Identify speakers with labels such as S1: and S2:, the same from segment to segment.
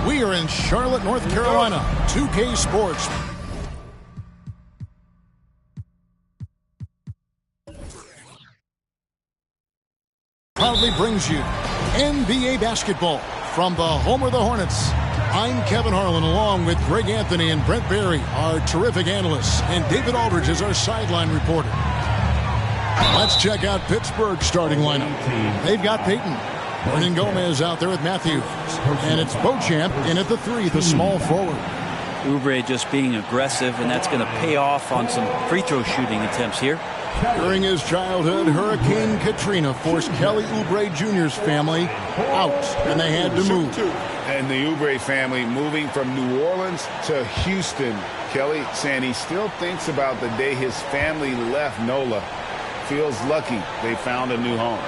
S1: We are in Charlotte, North Carolina. 2K Sports. Proudly brings you NBA basketball from the home of the Hornets. I'm Kevin Harlan, along with Greg Anthony and Brent Barry, our terrific analysts, and David Aldridge is our sideline reporter. Let's check out Pittsburgh's starting lineup. They've got Payton. Gomez out there with Matthews. And it's Beauchamp in at the 3, the small forward.
S2: Oubre just being aggressive, and that's going to pay off on some free throw shooting attempts here.
S1: During his childhood, Hurricane Katrina forced Kelly Oubre Jr.'s family out, and they had to move.
S3: And the Oubre family moving from New Orleans to Houston. Kelly saying he still thinks about the day his family left NOLA. Feels lucky they found a new home.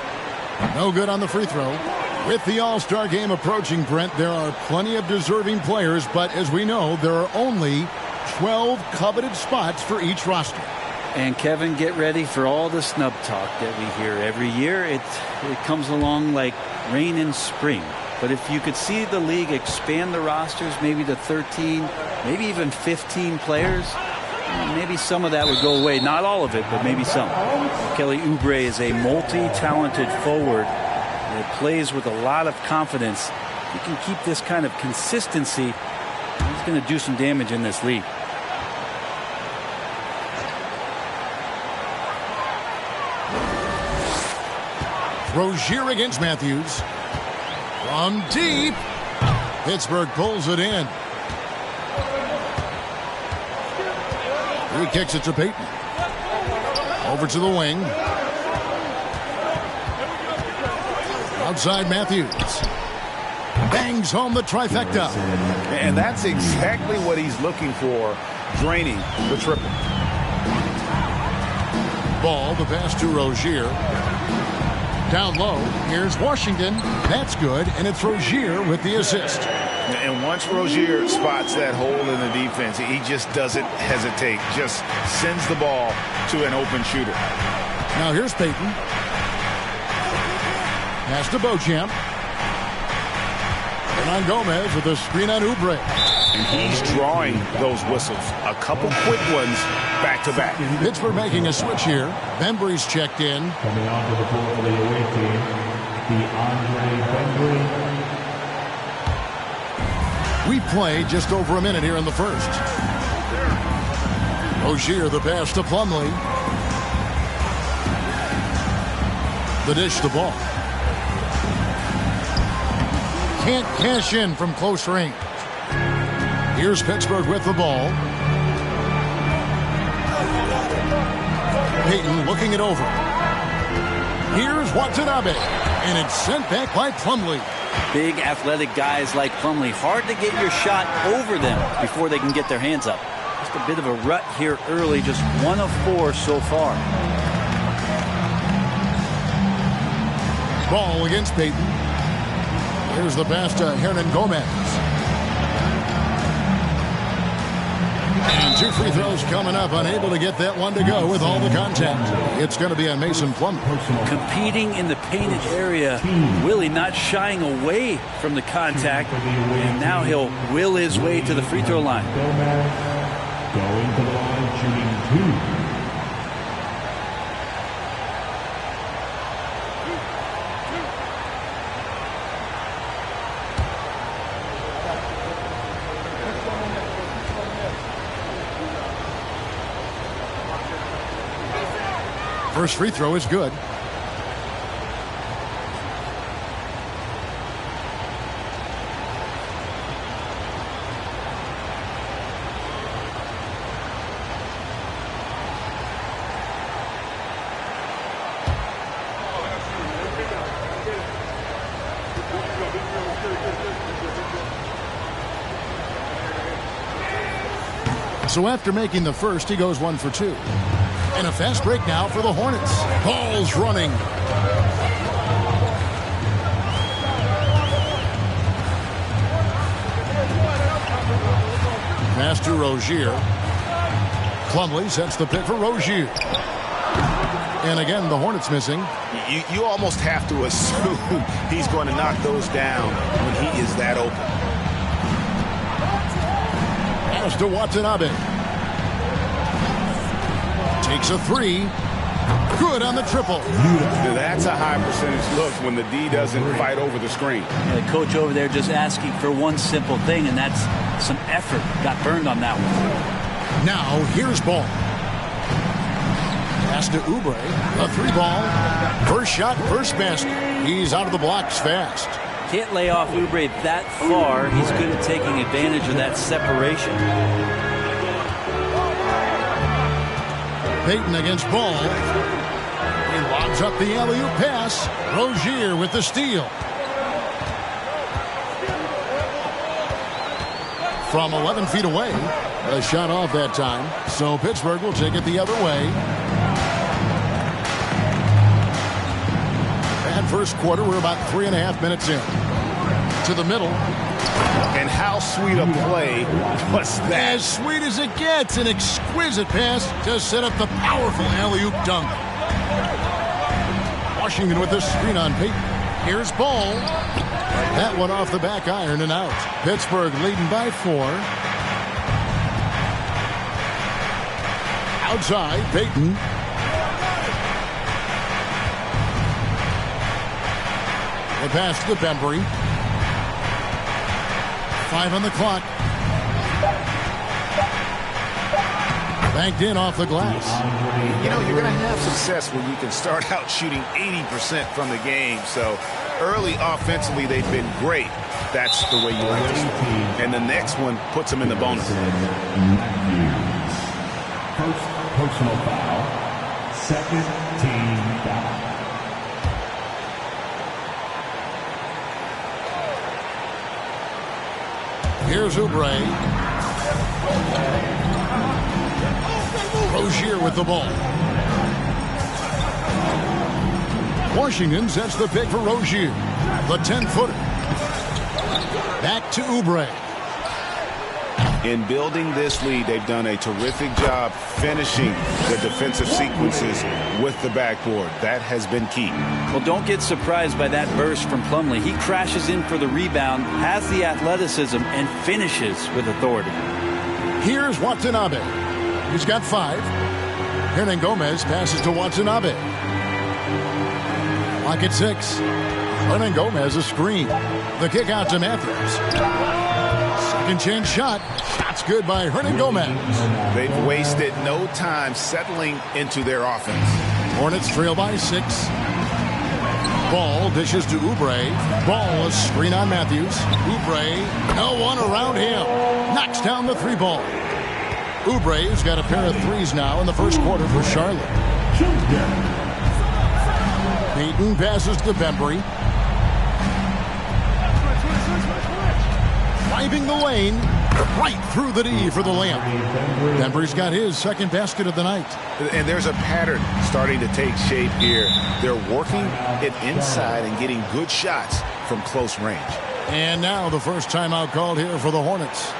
S1: No good on the free throw. With the All-Star game approaching, Brent, there are plenty of deserving players, but as we know, there are only 12 coveted spots for each roster.
S2: And Kevin, get ready for all the snub talk that we hear every year. It comes along like rain in spring. But if you could see the league expand the rosters maybe to 13, maybe even 15 players, maybe some of that would go away. Not all of it, but maybe some. Kelly Oubre is a multi-talented forward that plays with a lot of confidence. If he can keep this kind of consistency, he's going to do some damage in this league.
S1: Rozier against Matthews. From deep. Pittsburgh pulls it in. He kicks it to Payton. Over to the wing. Outside Matthews. Bangs home the trifecta.
S3: And that's exactly what he's looking for, draining the triple.
S1: Ball, the pass to Rozier. Down low, here's Washington. That's good, and it's Rozier with the assist.
S3: And once Rozier spots that hole in the defense, he just doesn't hesitate. Just sends the ball to an open shooter.
S1: Now here's Payton. Pass to Beauchamp. And Gomez with a screen on Oubre.
S3: And he's drawing those whistles. A couple quick ones back to back.
S1: Pittsburgh making a switch here. Bembry's checked in.
S4: Coming onto the floor for the away team, Bembry.
S1: We play just over a minute here in the first. Rozier the pass to Plumlee. The dish the ball. Can't cash in from close range. Here's Pittsburgh with the ball. Payton looking it over. Here's Watanabe. And it's sent back by Plumlee.
S2: Big athletic guys like Plumlee. Hard to get your shot over them before they can get their hands up. Just a bit of a rut here early. Just 1 of 4 so far.
S1: Ball against Payton. Here's the pass to Gomez. And 2 free throws coming up. Unable to get that one to go with all the contact. It's going to be on Mason Plumlee.
S2: Competing in the painted area. Willie not shying away from the contact. And now he'll will his way to the free throw line.
S4: Going to the line, shooting 2.
S1: First free throw is good. So after making the first, he goes 1 for 2. And a fast break now for the Hornets. Ball's running. Pass to Rozier. Plumlee sets the pick for Rozier. And again, the Hornets missing.
S3: You almost have to assume he's going to knock those down when he is that open.
S1: Pass to Watanabe. Takes a three. Good on the triple.
S3: That's a high percentage look when the D doesn't fight over the screen.
S2: The coach over there just asking for one simple thing, and that's some effort. Got burned on that one.
S1: Now here's ball. Pass to Oubre. A three ball. First shot, first basket. He's out of the blocks fast.
S2: Can't lay off Oubre that far. He's good at taking advantage of that separation.
S1: Payton against Ball. He lobs up the alley-oop pass. Rozier with the steal. From 11 feet away. A shot off that time. So Pittsburgh will take it the other way. And first quarter, we're about 3.5 minutes in. To the middle.
S3: And how sweet a play was that?
S1: As sweet as it gets. An exquisite pass to set up the powerful alley-oop dunk. Washington with the screen on Payton. Here's Ball. That one off the back iron and out. Pittsburgh leading by 4. Outside, Payton. The pass to Bembry. 5 on the clock. Banked in off the glass.
S3: You know, you're going to have success when you can start out shooting 80% from the game. So early offensively, they've been great. That's the way you like to start. And the next one puts them in the bonus.
S4: First personal foul. Second team foul.
S1: Here's Oubre. Rozier with the ball. Washington sets the pick for Rozier. The 10-footer. Back to Oubre.
S3: In building this lead, they've done a terrific job finishing the defensive sequences with the backboard. That has been key.
S2: Well, don't get surprised by that burst from Plumlee. He crashes in for the rebound, has the athleticism, and finishes with authority.
S1: Here's Watanabe. He's got 5. Hernangomez passes to Watanabe. Lock at 6. Hernangomez a screen. The kick out to Matthews. Second chance shot. Shot's good by Hernangomez.
S3: They've wasted no time settling into their offense.
S1: Hornets trail by 6. Ball dishes to Oubre. Ball a screen on Matthews. Oubre, no one around him. Knocks down the 3-ball. Oubre's got a pair of 3s now in the first quarter for Charlotte. Payton passes to Bembry. Driving the lane, right through the D for the layup. Bembry's got his second basket of the night.
S3: And there's a pattern starting to take shape here. They're working it inside and getting good shots from close range.
S1: And now the first timeout called here for the Hornets.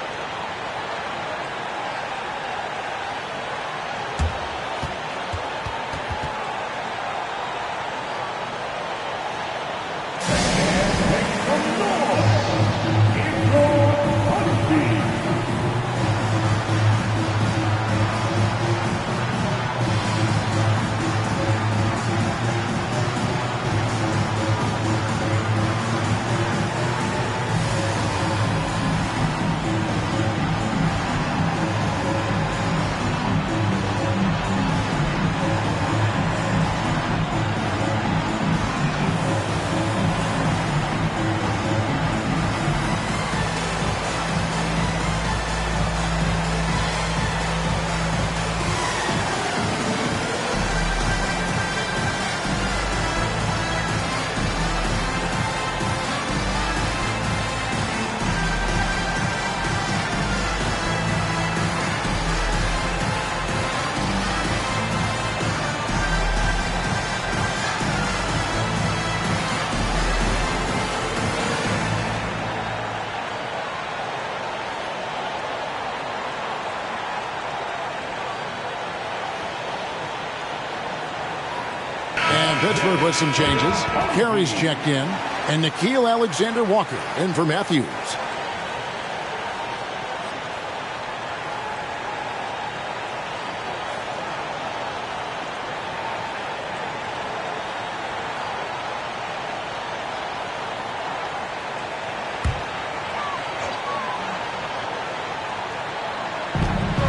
S1: Pittsburgh with some changes. Carey's checked in. And Nickeil Alexander-Walker in for Matthews.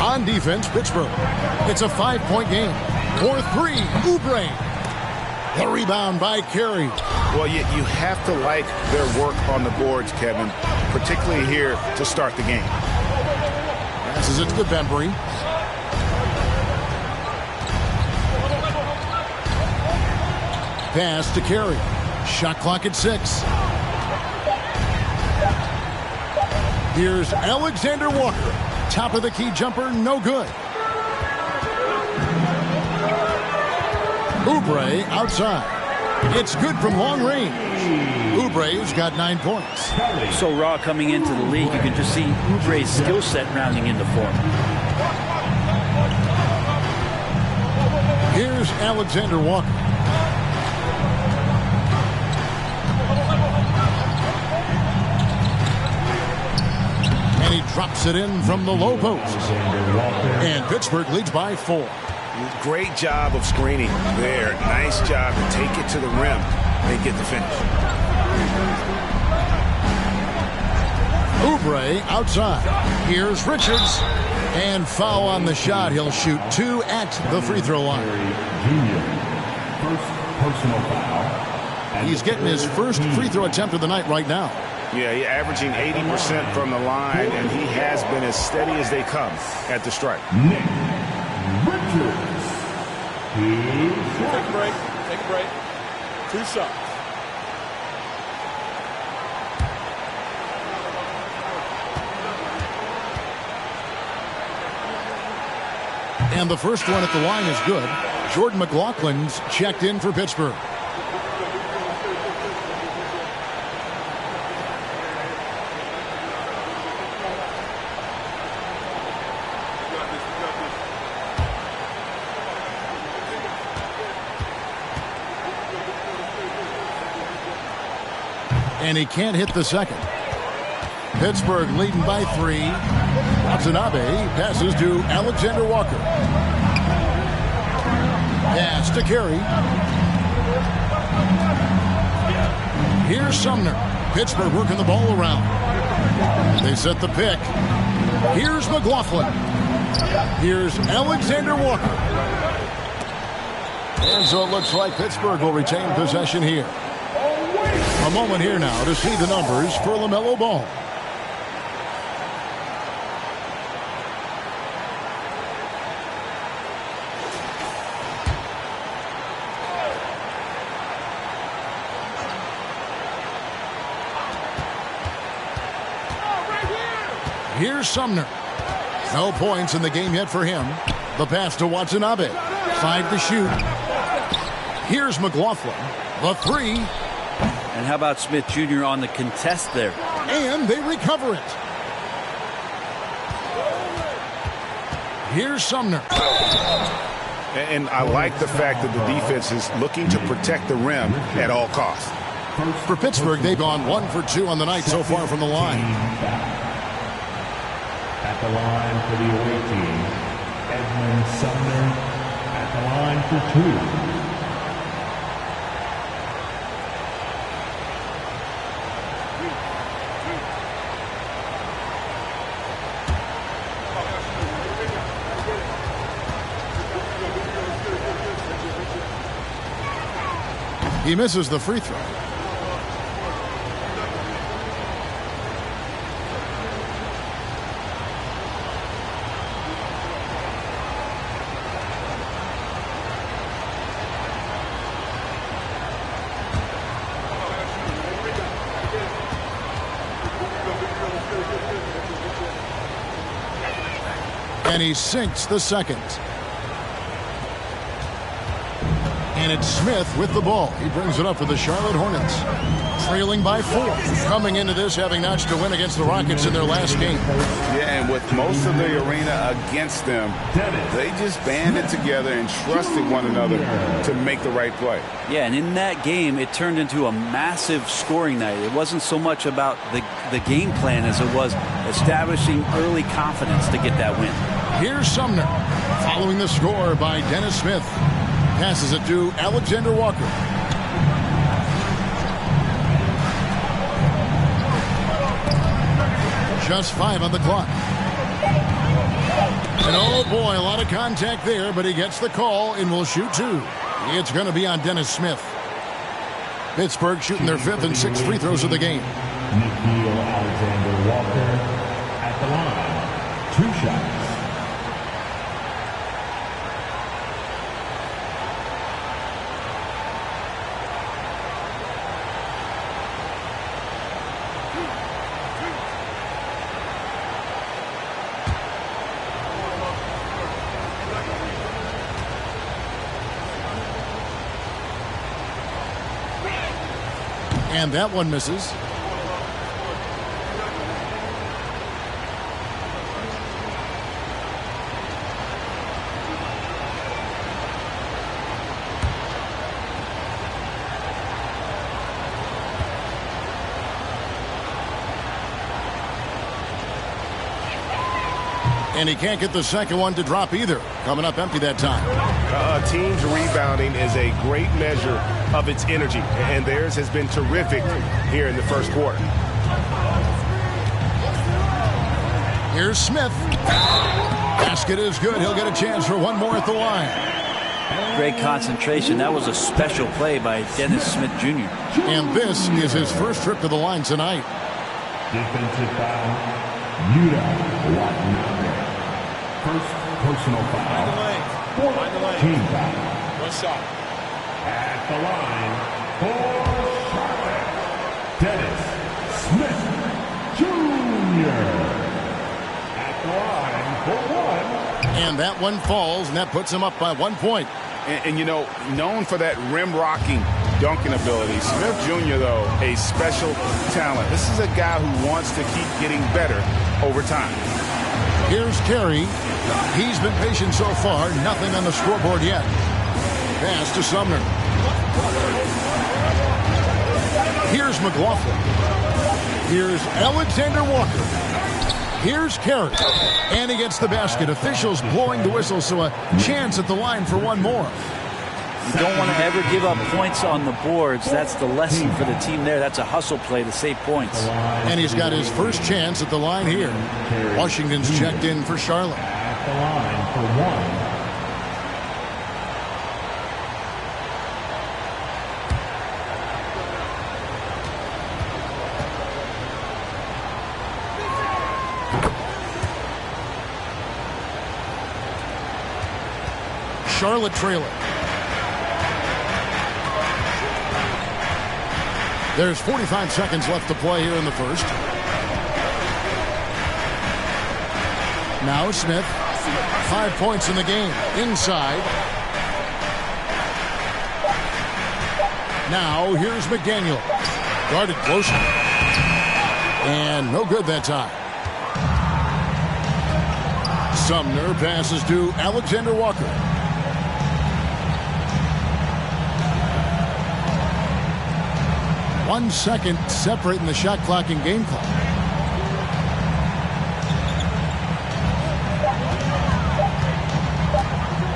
S1: On defense, Pittsburgh. It's a 5-point game. 4-3, Oubre. The rebound by Carey.
S3: Well, you have to like their work on the boards, Kevin, particularly here to start the game.
S1: Passes it to Bembry. Pass to Carey. Shot clock at 6. Here's Alexander Walker. Top of the key jumper, no good. Oubre outside. It's good from long range. Oubre's got 9 points.
S2: So raw coming into the league, you can just see Oubre's skill set rounding into form.
S1: Here's Alexander Walker. And he drops it in from the low post. And Pittsburgh leads by 4.
S3: Great job of screening there. Nice job to take it to the rim and get the finish.
S1: Oubre outside. Here's Richards. And foul on the shot. He'll shoot 2 at the free throw line.
S4: First personal foul.
S1: He's getting his first free throw attempt of the night right now.
S3: Yeah, he's averaging 80% from the line, and he has been as steady as they come at the stripe.
S4: Nick Richards.
S5: Take a break. Take a break. 2 shots.
S1: And the first one at the line is good. Jordan McLaughlin's checked in for Pittsburgh. And he can't hit the second. Pittsburgh leading by 3. Watanabe passes to Alexander Walker. Pass to Carey. Here's Sumner. Pittsburgh working the ball around. They set the pick. Here's McLaughlin. Here's Alexander Walker. And so it looks like Pittsburgh will retain possession here. A moment here now to see the numbers for LaMelo Ball. Here's Sumner. No points in the game yet for him. The pass to Watanabe. 5 to shoot. Here's McLaughlin. The 3.
S2: And how about Smith Jr. on the contest there?
S1: And they recover it. Here's Sumner.
S3: And I like the fact that the defense is looking to protect the rim at all costs.
S1: For Pittsburgh, they've gone 1 for 2 on the night so far from the line.
S4: At the line for the away team, Edmund Sumner at the line for 2.
S1: He misses the free throw. And he sinks the second. And it's Smith with the ball. He brings it up for the Charlotte Hornets. Trailing by 4. Coming into this having notched a win against the Rockets in their last game.
S3: Yeah, and with most of the arena against them, they just banded together and trusted one another to make the right play.
S2: Yeah, and in that game, it turned into a massive scoring night. It wasn't so much about the game plan as it was establishing early confidence to get that win.
S1: Here's Sumner. Following the score by Dennis Smith. Passes it to Alexander Walker. Just 5 on the clock. And oh boy, a lot of contact there, but he gets the call and will shoot two. It's going to be on Dennis Smith. Pittsburgh shooting their 5th and 6th free throws of the game.
S4: Nikhil Alexander-Walker at the line. 2 shots.
S1: And that one misses. And he can't get the second one to drop either. Coming up empty that time.
S6: A team's rebounding is a great measure of its energy, and theirs has been terrific here in the first quarter.
S1: Here's Smith. Basket is good. He'll get a chance for one more at the line.
S2: Great concentration. That was a special play by Dennis Smith Jr.
S1: And this is his first trip to the line tonight.
S4: Defensive foul. Utah. First personal foul.
S5: Find the lane.
S4: Team foul.
S5: 1 shot.
S4: At the line for Charlotte, Dennis Smith Jr. At the line for 1.
S1: And that one falls, and that puts him up by 1 point.
S3: And you know, known for that rim-rocking dunking ability. Smith Jr., though, a special talent. This is a guy who wants to keep getting better over time.
S1: Here's Carey. He's been patient so far. Nothing on the scoreboard yet. Pass to Sumner. Here's McLaughlin. Here's Alexander Walker. Here's Carey. And he gets the basket. Officials blowing the whistle, so a chance at the line for one more.
S2: You don't want to ever give up points on the boards. That's the lesson for the team there. That's a hustle play to save points.
S1: And he's got his first chance at the line here. Washington's checked in for Charlotte.
S4: At the line for 1.
S1: Charlotte trailing. There's 45 seconds left to play here in the first. Now Smith. 5 points in the game. Inside. Now here's McDaniel. Guarded closely. And no good that time. Sumner passes to Alexander Walker. One second separating the shot clock and game clock.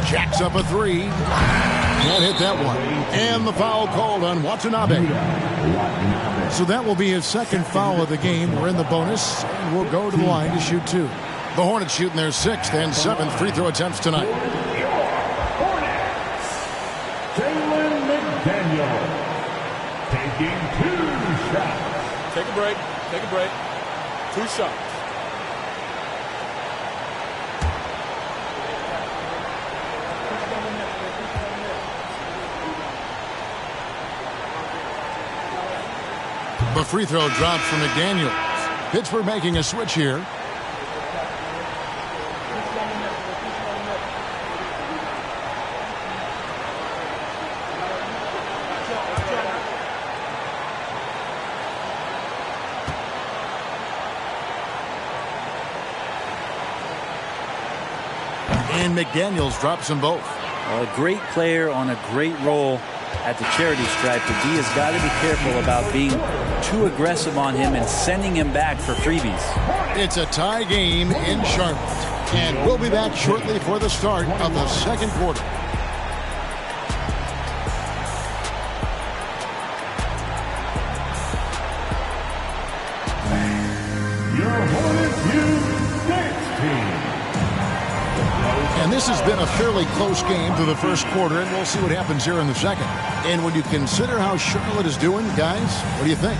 S1: Jacks up a three. Can't hit that one. And the foul called on Watanabe. So that will be his second foul of the game. We're in the bonus, and we'll go to the line to shoot two. The Hornets shooting their 6th and 7th free throw attempts tonight.
S4: Taking 2 shots.
S5: Take a break. Take a break. 2 shots.
S1: The free throw dropped for McDaniel. Pittsburgh making a switch here. And McDaniels drops them both.
S2: A great player on a great role at the charity stripe. The D has got to be careful about being too aggressive on him and sending him back for freebies.
S1: It's a tie game in Charlotte. And we'll be back shortly for the start of the second quarter.
S4: Your Hornets Youth Dance Team.
S1: And this has been a fairly close game through the first quarter, and we'll see what happens here in the second. And when you consider how Charlotte is doing, guys, what do you think?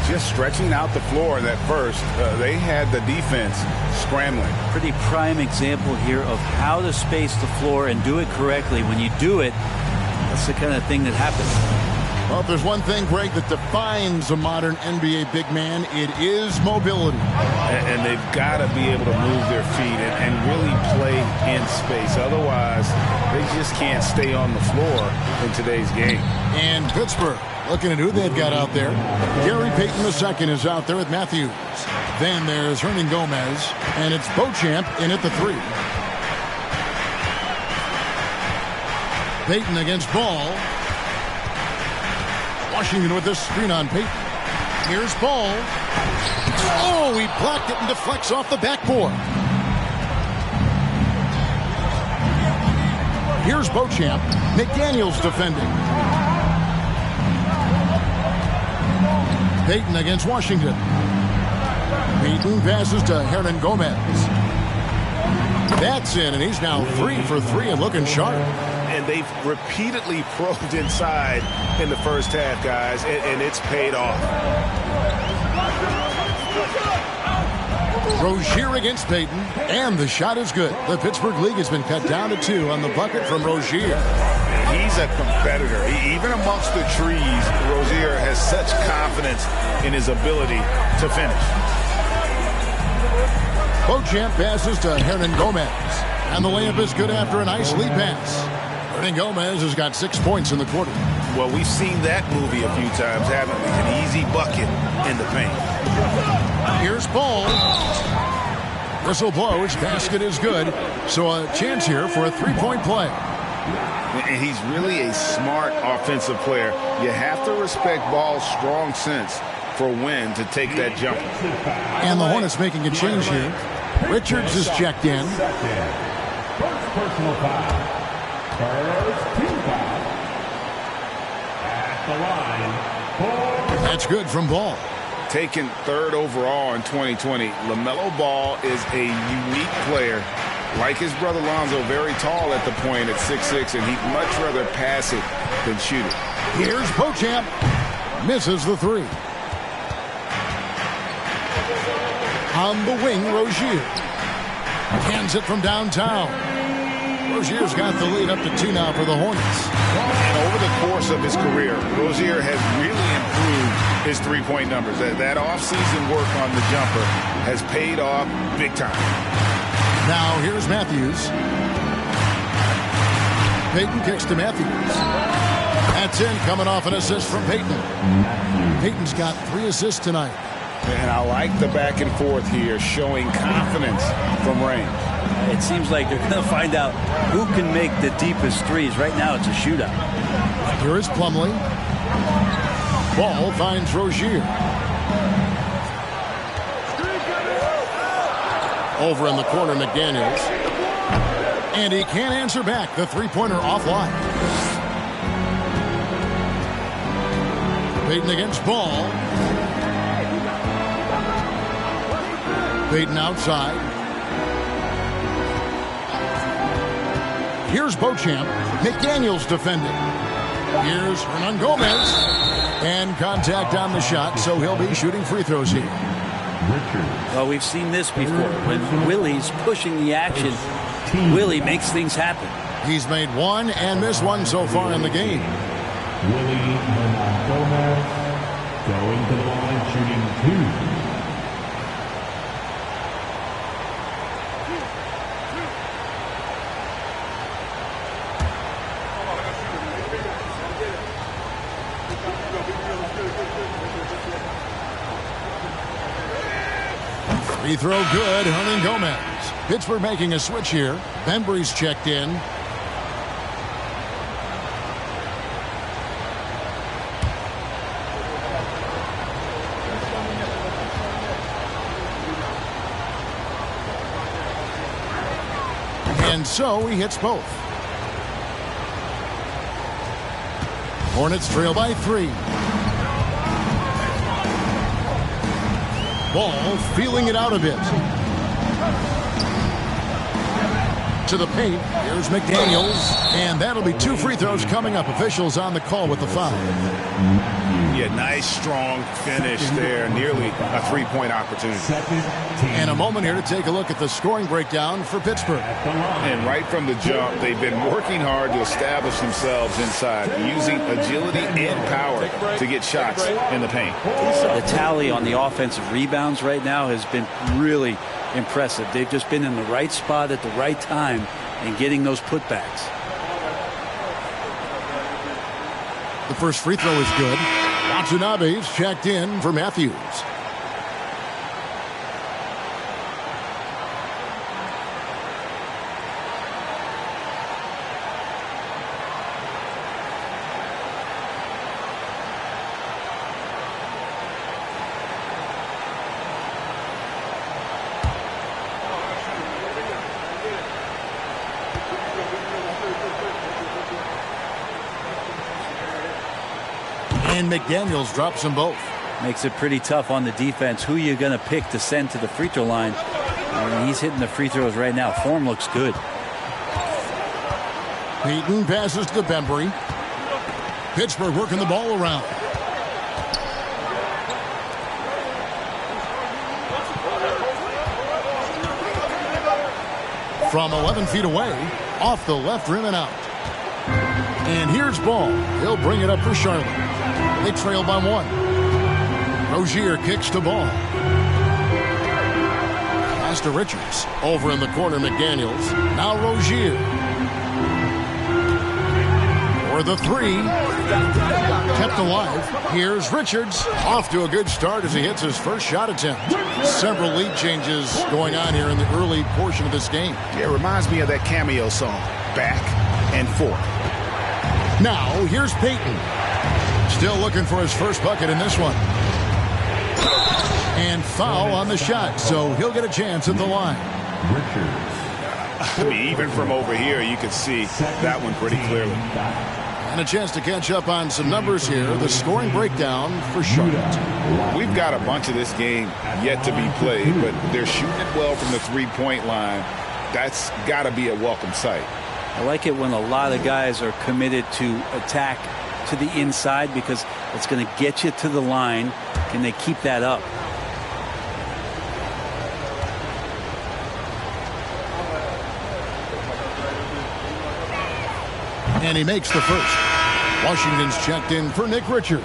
S3: Just stretching out the floor that first. They had the defense scrambling.
S2: Pretty prime example here of how to space the floor and do it correctly. When you do it, that's the kind of thing that happens.
S1: Well, if there's one thing, Greg, that defines a modern NBA big man, it is mobility.
S3: And they've got to be able to move their feet and really play in space. Otherwise, they just can't stay on the floor in today's game.
S1: And Pittsburgh, looking at who they've got out there. Gary Payton II is out there with Matthews. Then there's Hernan Gomez, and it's Beauchamp in at the 3. Payton against Ball. Washington with this screen on Payton. Here's Ball. Oh, he blocked it and deflects off the backboard. Here's Beauchamp. McDaniels defending. Payton against Washington. Payton passes to Hernan Gomez. That's in, and he's now 3 for 3 and looking sharp.
S6: And they've repeatedly probed inside in the first half, guys, and it's paid off.
S1: Rozier against Payton, and the shot is good. The Pittsburgh League has been cut down to 2 on the bucket from Rozier.
S3: He's a competitor. Even amongst the trees, Rozier has such confidence in his ability to finish.
S1: Beauchamp passes to Hernan Gomez, and the layup is good after a nice lead pass. Hernan Gomez has got 6 points in the quarter.
S3: Well, we've seen that movie a few times, haven't we? An easy bucket in the paint.
S1: Here's Ball. Whistle blows. Basket is good. So a chance here for a three-point play.
S3: And he's really a smart offensive player. You have to respect Ball's strong sense for when to take that jumper.
S1: And the Hornets making a change here. Richards is checked in.
S4: First personal foul. First team foul. At the line.
S1: That's good from Ball.
S3: Taken 3rd overall in 2020, LaMelo Ball is a unique player. Like his brother Lonzo, very tall at the point at 6'6", and he'd much rather pass it than shoot it.
S1: Here's Beauchamp. Misses the 3. On the wing, Rozier. Hands it from downtown. Rozier's got the lead up to 2 now for the Hornets.
S3: And over the course of his career, Rozier has really improved his three-point numbers. That off-season work on the jumper has paid off big time.
S1: Now here's Matthews. Payton kicks to Matthews. That's in, coming off an assist from Payton. Payton's got 3 assists tonight.
S3: And I like the back and forth here, showing confidence from range.
S2: It seems like they're going to find out who can make the deepest threes. Right now it's a shootout.
S1: Here is Plumlee. Ball finds Rozier. Over in the corner, McDaniels. And he can't answer back. The three-pointer offline. Payton against Ball. Payton outside. Here's Beauchamp. McDaniels defending. Here's Hernan Gomez. And contact on the shot, so he'll be shooting free throws here.
S2: Well, we've seen this before. When Willie's pushing the action, Willie makes things happen.
S1: He's made 1 and missed 1 so far in the game.
S4: Willie Gomez going to the line, shooting 2.
S1: Free throw good, Hernan Gomez. Pittsburgh making a switch here. Bembry's checked in. And so he hits both. Hornets trail by 3. Ball feeling it out a bit. to the paint. Here's McDaniels, and that'll be 2 free throws coming up. Officials on the call with the foul.
S3: Yeah, nice, strong finish there. Nearly a 3-point opportunity.
S1: And a moment here to take a look at the scoring breakdown for Pittsburgh.
S3: And right from the jump, they've been working hard to establish themselves inside, using agility and power to get shots in the paint.
S2: The tally on the offensive rebounds right now has been really impressive. They've just been in the right spot at the right time and getting those putbacks.
S1: The first free throw is good. Watanabe's checked in for Matthews. And McDaniels drops them both.
S2: Makes it pretty tough on the defense. Who you going to pick to send to the free throw line? I mean, he's hitting the free throws right now. Form looks good.
S1: Peyton passes to Bembry. Pittsburgh working the ball around. From 11 feet away, off the left rim and out. And here's Ball. He'll bring it up for Charlotte. They trail by 1. Rozier kicks to Ball. Pass to Richards. Over in the corner, McDaniels. Now Rozier. For the 3. Kept alive. Here's Richards. Off to a good start as he hits his first shot attempt. Several lead changes going on here in the early portion of this game.
S3: Yeah, it reminds me of that Cameo song, Back and Forth.
S1: Now, here's Peyton. Still looking for his first bucket in this one. And foul on the shot, so he'll get a chance at the line.
S3: I mean, even from over here, you can see that one pretty clearly.
S1: And a chance to catch up on some numbers here. The scoring breakdown for Charlotte.
S3: We've got a bunch of this game yet to be played, but they're shooting it well from the three-point line. That's got to be a welcome sight.
S2: I like it when a lot of guys are committed to attack to the inside because it's going to get you to the line. Can they keep that up?
S1: And he makes the first. Washington's checked in for Nick Richards.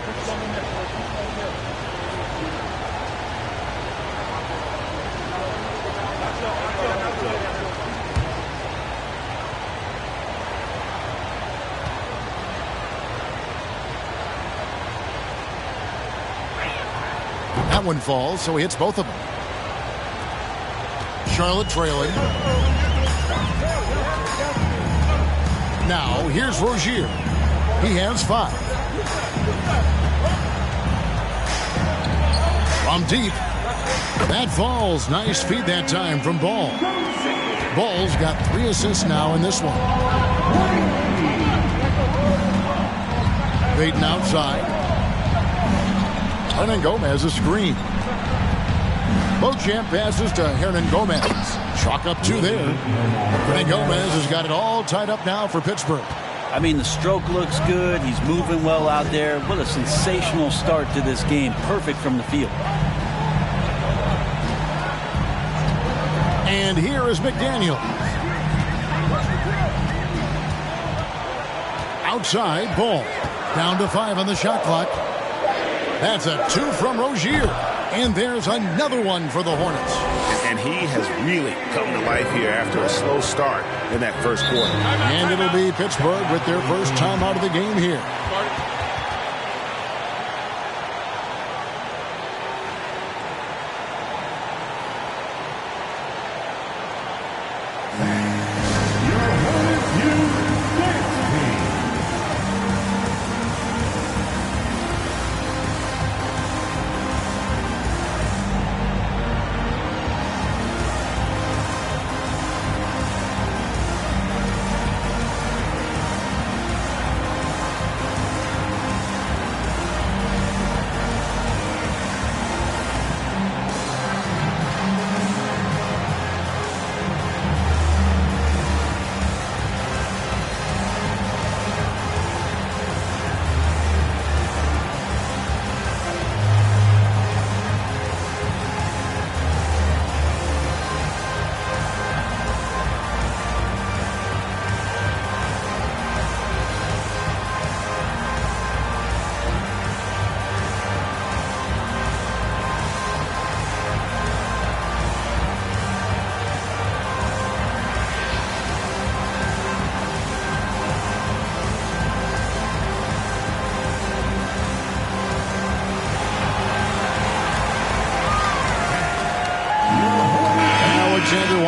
S1: That one falls, so he hits both of them. Charlotte trailing. Now, here's Rozier. He has 5. From deep. That falls. Nice feed that time from Ball. Ball's got 3 assists now in this one. Peyton outside. Hernan Gomez a screen. Beauchamp passes to Hernan Gomez. Chalk up 2 there. Hernan Gomez has got it all tied up now for Pittsburgh.
S2: I mean, the stroke looks good. He's moving well out there. What a sensational start to this game. Perfect from the field.
S1: And here is McDaniel. Outside, Ball. Down to 5 on the shot clock. That's a 2 from Rozier. And there's another one for the Hornets.
S3: And he has really come to life here after a slow start in that first quarter.
S1: And it'll be Pittsburgh with their first time out of the game here.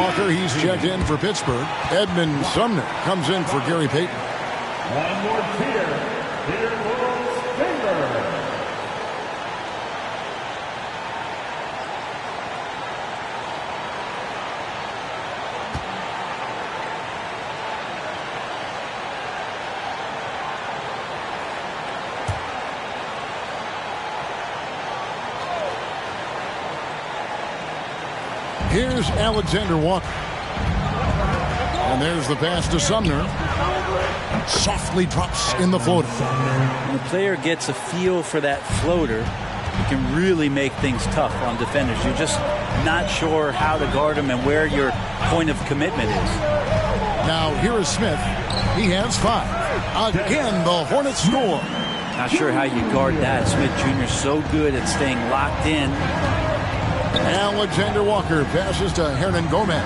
S1: Walker, he's checked in for Pittsburgh. Edmund Sumner comes in for Gary Payton.
S4: One more Peter Finger.
S1: Here's Alexander Walker. And there's the pass to Sumner. Softly drops in the floater.
S2: When the player gets a feel for that floater, it can really make things tough on defenders. You're just not sure how to guard them and where your point of commitment is.
S1: Now here is Smith. He has 5. Again, the Hornets score.
S2: Not sure how you guard that. Smith Jr. so good at staying locked in.
S1: Alexander Walker passes to Hernan Gomez.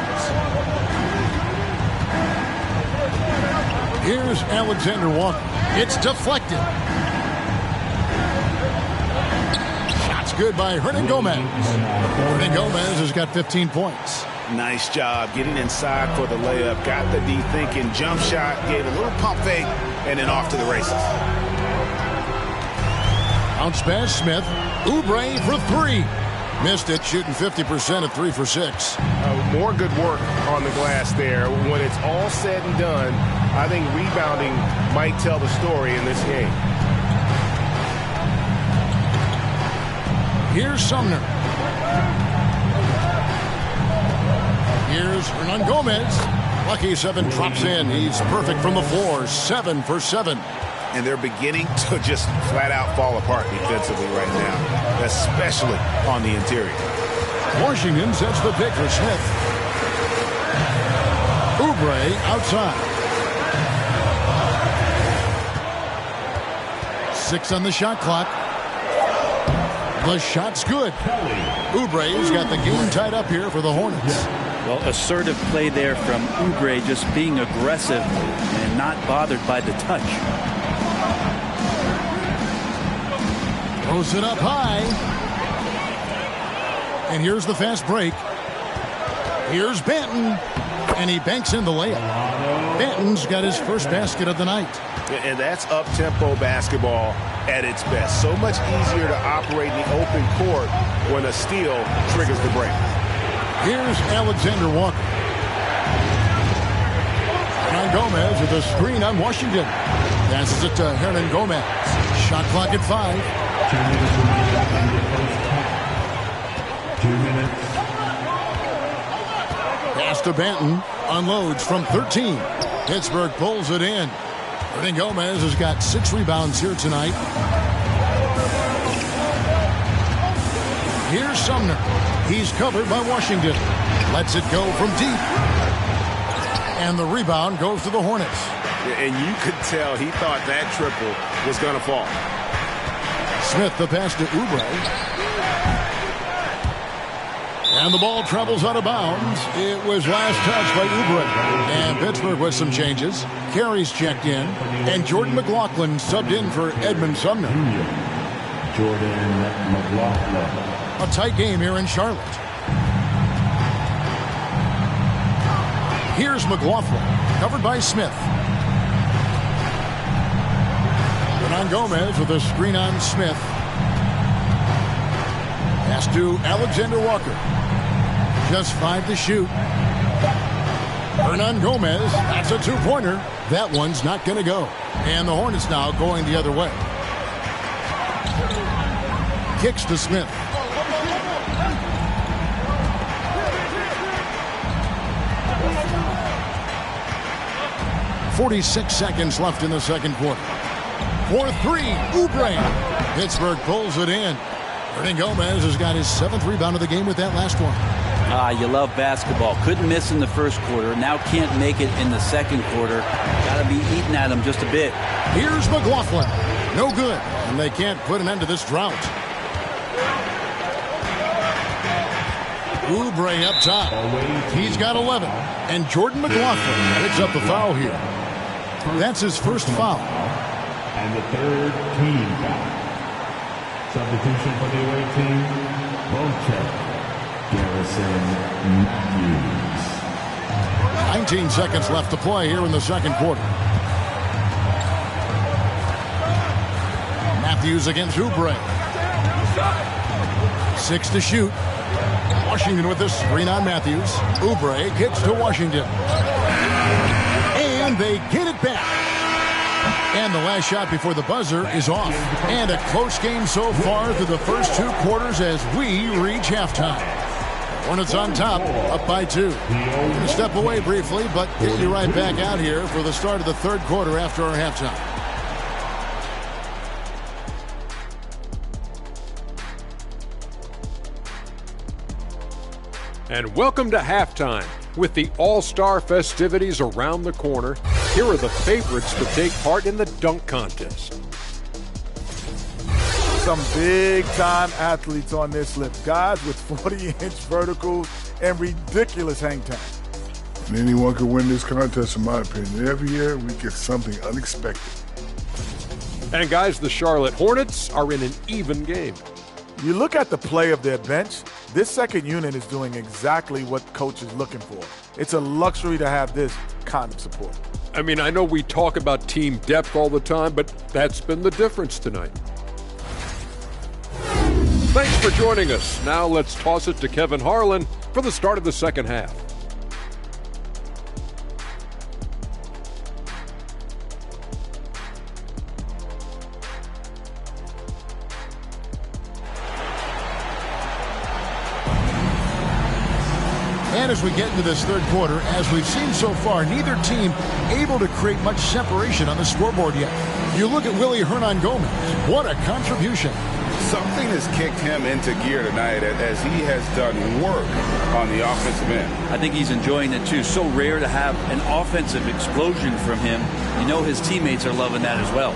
S1: Here's Alexander Walker. It's deflected. Shot's good by Hernan Gomez. Hernan Gomez has got 15 points.
S3: Nice job getting inside for the layup. Got the D thinking. Jump shot. Gave a little pump fake. And then off to the races.
S1: Bounce pass Smith. Oubre for 3. Missed it, shooting 50% at 3 for 6.
S6: More good work on the glass there. When it's all said and done, I think rebounding might tell the story in this game.
S1: Here's Sumner. Here's Hernan Gomez. Lucky 7 drops in. He's perfect from the floor. 7 for 7.
S3: And they're beginning to just flat out fall apart defensively right now, especially on the interior.
S1: Washington sets the pick for Smith. Oubre outside. 6 on the shot clock. The shot's good. Oubre's got the game tied up here for the Hornets.
S2: Well, assertive play there from Oubre, just being aggressive and not bothered by the touch.
S1: Throws it up high. And here's the fast break. Here's Banton. And he banks in the layup. Banton's got his first basket of the night.
S6: And that's up-tempo basketball at its best. So much easier to operate in the open court when a steal triggers the break.
S1: Here's Alexander Walker. Hernan Gomez with a screen on Washington. Passes it to Hernan Gomez. Shot clock at 5.
S4: 2 minutes remaining in the first half. 2 minutes.
S1: Pass to Banton. Unloads from 13. Pittsburgh pulls it in. Hernan Gomez has got 6 rebounds here tonight. Here's Sumner. He's covered by Washington. Lets it go from deep. And the rebound goes to the Hornets.
S6: And you could tell he thought that triple was going to fall.
S1: Smith the pass to Oubre. And the ball travels out of bounds. It was last touched by Oubre. And Pittsburgh with some changes. Carey's checked in. And Jordan McLaughlin subbed in for Edmund Sumner.
S4: Jordan McLaughlin.
S1: A tight game here in Charlotte. Here's McLaughlin. Covered by Smith. Hernan Gomez with a screen on Smith. Pass to Alexander Walker. Just 5 to shoot. Hernan Gomez, that's a 2-pointer. That one's not going to go. And the Hornets now going the other way. Kicks to Smith. .46 seconds left in the second quarter. For 3, Oubre. Pittsburgh pulls it in. Hernan Gomez has got his 7th rebound of the game with that last one.
S2: You love basketball. Couldn't miss in the first quarter. Now can't make it in the second quarter. Got to be eating at him just a bit.
S1: Here's McLaughlin. No good. And they can't put an end to this drought. Oubre up top. He's got 11. And Jordan McLaughlin picks up the foul here. That's his first foul.
S4: And the 3rd team foul. Substitution for the away team. Bocheck. Garrison Matthews.
S1: 19 seconds left to play here in the second quarter. Matthews against Oubre. 6 to shoot. Washington with this screen on Matthews. Oubre kicks to Washington. And they get it back. And the last shot before the buzzer is off. And a close game so far through the first 2 quarters as we reach halftime. Hornets on top, up by 2. We're going to step away briefly, but get you right back out here for the start of the third quarter after our halftime.
S7: And welcome to halftime. With the All-Star festivities around the corner, here are the favorites to take part in the dunk contest.
S8: Some big-time athletes on this list. Guys with 40-inch verticals and ridiculous hang time.
S9: Anyone can win this contest, in my opinion. Every year, we get something unexpected.
S7: And guys, the Charlotte Hornets are in an even game.
S8: You look at the play of their bench, this second unit is doing exactly what coach is looking for. It's a luxury to have this kind of support.
S7: I mean, I know we talk about team depth all the time, but that's been the difference tonight. Thanks for joining us. Now let's toss it to Kevin Harlan for the start of the second half.
S1: And as we get into this third quarter, as we've seen so far, neither team able to create much separation on the scoreboard yet. You look at Willie Hernangomez. What a contribution.
S3: Something has kicked him into gear tonight as he has done work on the offensive end.
S2: I think he's enjoying it too. So rare to have an offensive explosion from him. You know his teammates are loving that as well.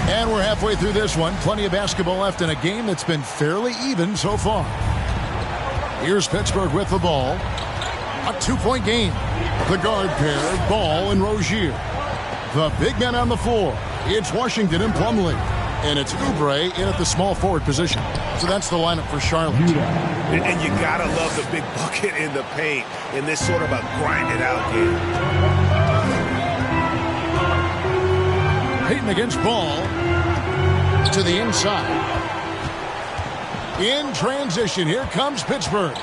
S1: And we're halfway through this one. Plenty of basketball left in a game that's been fairly even so far. Here's Pittsburgh with the ball. A 2-point game. The guard pair, Ball and Rozier. The big men on the floor. It's Washington and Plumlee. And it's Oubre in at the small forward position. So that's the lineup for Charlotte.
S6: And you gotta love the big bucket in the paint in this sort of a grinded-out game.
S1: Payton against Ball. To the inside. In transition, here comes Pittsburgh.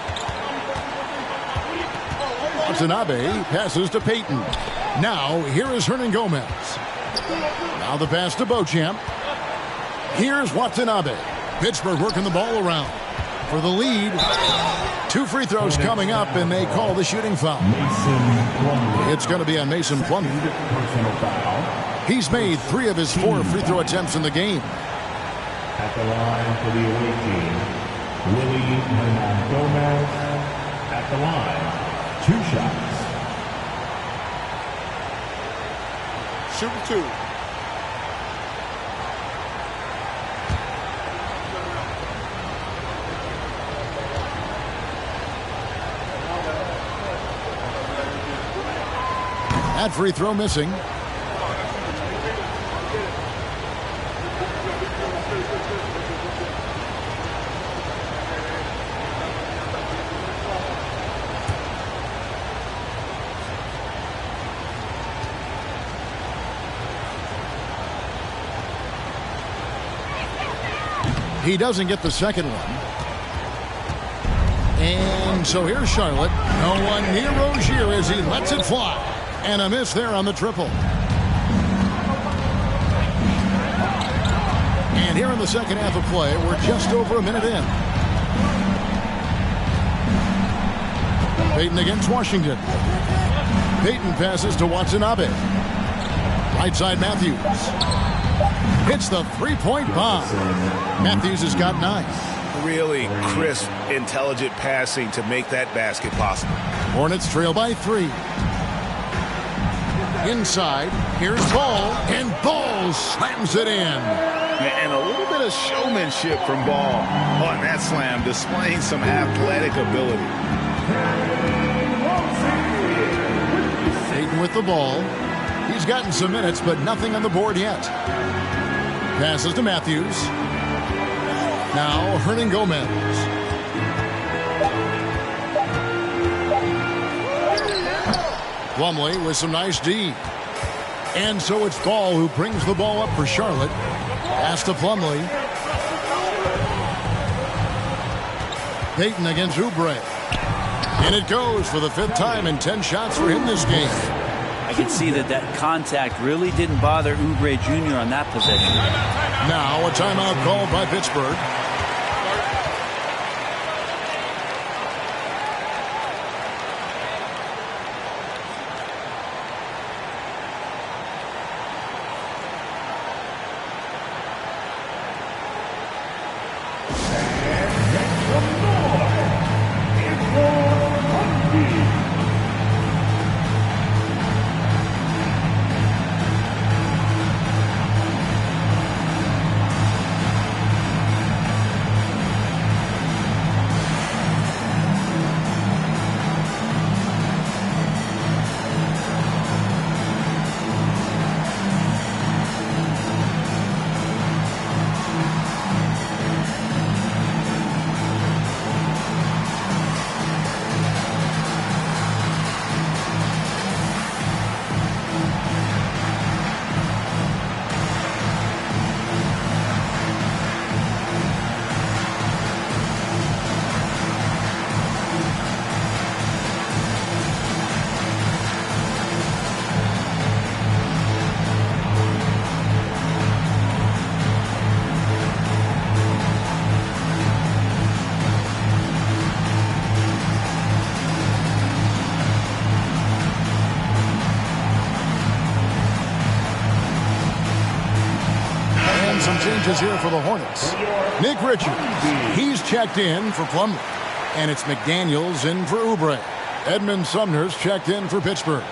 S1: Watanabe passes to Payton. Now, here is Hernangomez. Now the pass to Beauchamp. Here's Watanabe. Pittsburgh working the ball around for the lead. 2 free throws coming up, and they call the shooting foul. It's going to be on Mason Plumlee. He's made 3 of his 4 free throw attempts in the game.
S4: At the line for the away team, Willie Hernangomez. At the line, 2 shots.
S5: Shooting 2.
S1: That free throw missing. He doesn't get the second one. And so here's Charlotte. No one near Rozier as he lets it fly. And a miss there on the triple. And here in the second half of play, we're just over a minute in. Payton against Washington. Payton passes to Watanabe. Right side Matthews. Hits the 3-point bomb. Matthews has got 9.
S6: Really crisp, intelligent passing to make that basket possible.
S1: Hornets trail by 3. Inside, here's Ball, and Ball slams it in.
S3: And a little bit of showmanship from Ball on that slam, displaying some athletic ability.
S1: Payton with the ball. He's gotten some minutes, but nothing on the board yet. Passes to Matthews. Now Hernangomez. Plumlee with some nice D. And so it's Ball who brings the ball up for Charlotte. Pass to Plumlee. Payton against Oubre. And it goes for the 5th time in 10 shots for him this game.
S2: I can see that contact really didn't bother Oubre Jr. on that possession.
S1: Now a timeout called by Pittsburgh. Changes here for the Hornets. Nick Richards, he's checked in for Plumlee. And it's McDaniels in for Oubre. Edmund Sumner's checked in for Pittsburgh.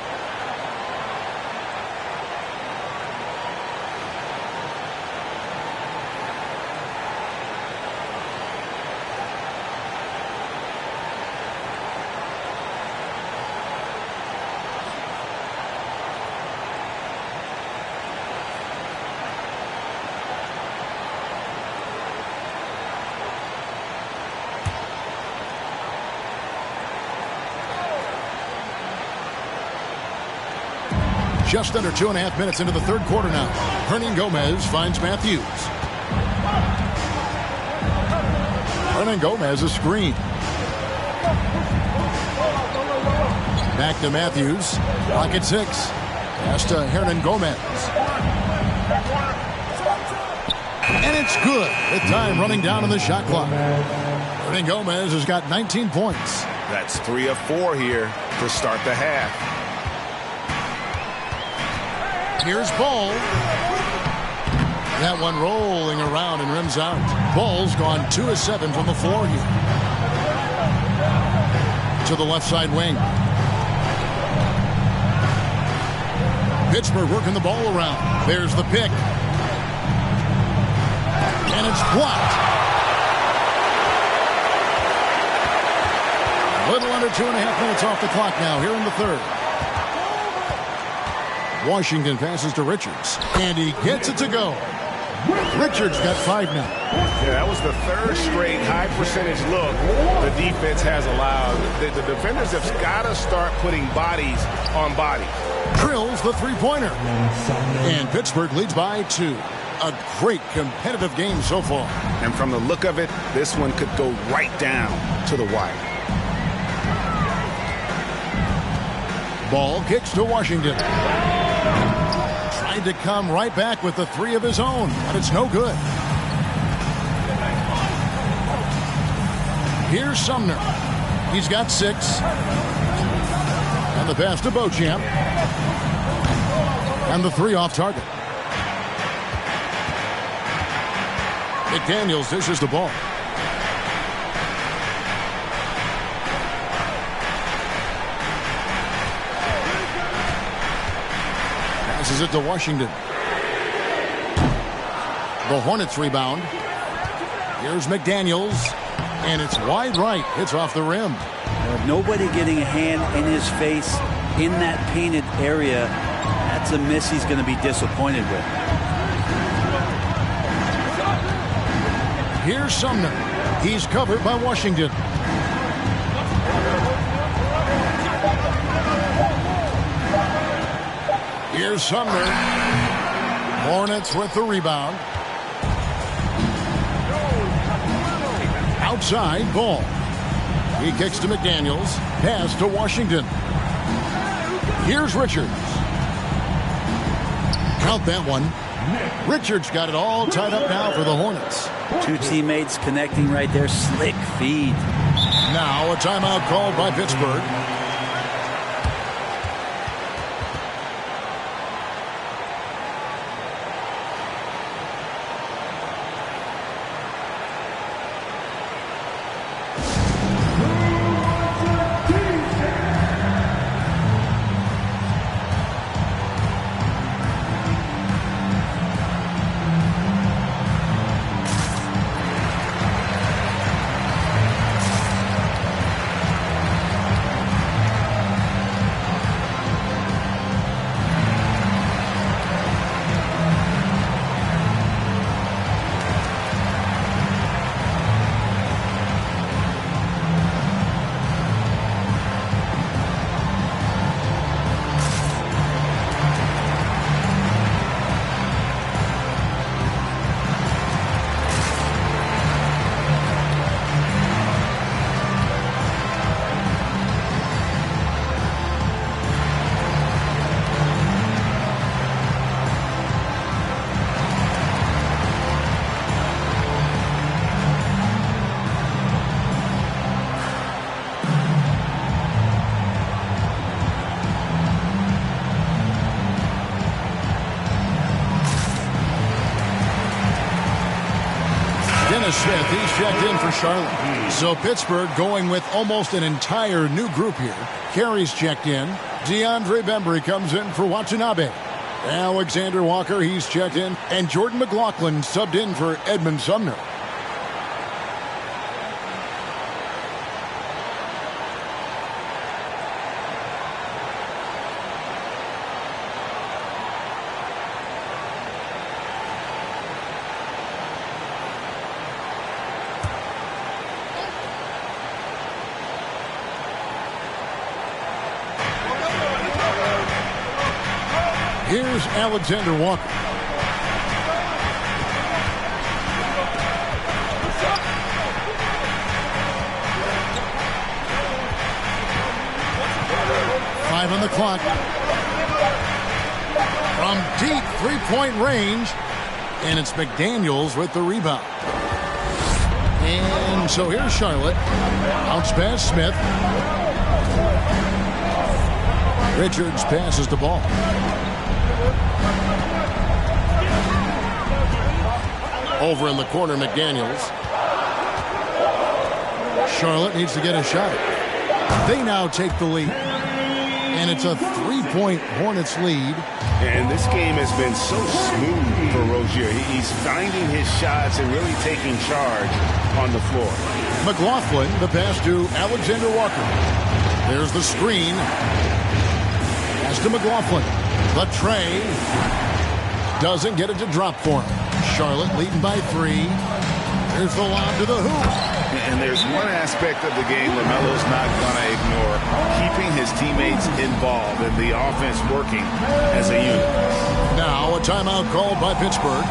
S1: Just under 2.5 minutes into the 3rd quarter now. Hernan Gomez finds Matthews. Hernan Gomez a screen. Back to Matthews. Clock at 6. Pass to Hernan Gomez. And it's good. With time running down on the shot clock. Hernan Gomez has got 19 points.
S6: That's 3 of 4 here to start the half.
S1: Here's Ball. That one rolling around and rims out. Ball's gone 2 of 7 from the floor here. To the left side wing. Pittsburgh working the ball around. There's the pick. And it's blocked. A little under 2.5 minutes off the clock now here in the 3rd. Washington passes to Richards, and he gets it to go. Richards got 5 now.
S6: Yeah, that was the 3rd straight high percentage look the defense has allowed. The defenders have got to start putting bodies on bodies.
S1: Drills the 3-pointer. And Pittsburgh leads by 2. A great competitive game so far.
S6: And from the look of it, this one could go right down to the wire.
S1: Ball kicks to Washington. Tried to come right back with the 3 of his own, but it's no good. Here's Sumner. He's got 6. And the pass to Beauchamp. And the 3 off target. McDaniels dishes the ball. Passes it to Washington. The Hornets rebound. Here's McDaniels. And it's wide right. It's off the rim.
S2: Nobody getting a hand in his face in that painted area. That's a miss he's going to be disappointed with.
S1: Here's Sumner. He's covered by Washington. Here's Sumner. Hornets with the rebound. Outside ball. He kicks to McDaniels. Pass to Washington. Here's Richards. Count that one. Richards got it all tied up now for the Hornets.
S2: Two teammates connecting right there. Slick feed.
S1: Now a timeout called by Pittsburgh. Smith, he's checked in for Charlotte. So Pittsburgh going with almost an entire new group here. Carey's checked in. DeAndre Bembry comes in for Watanabe. Alexander Walker, he's checked in. And Jordan McLaughlin subbed in for Edmund Sumner. Here's Alexander Walker. Five on the clock. From deep three-point range. And it's McDaniels with the rebound. And so here's Charlotte. Bounce pass Smith. Richards passes the ball. Over in the corner, McDaniels. Charlotte needs to get a shot. They now take the lead. And it's a three-point Hornets lead.
S3: And this game has been so smooth for Rozier. He's finding his shots and really taking charge on the floor.
S1: McLaughlin, the pass to Alexander Walker. There's the screen. Pass to McLaughlin. The tray. Doesn't get it to drop for him. Charlotte leading by 3. There's the lob to the hoop.
S3: And there's one aspect of the game LaMelo's not going to ignore. Keeping his teammates involved and the offense working as a unit.
S1: Now a timeout called by Pittsburgh.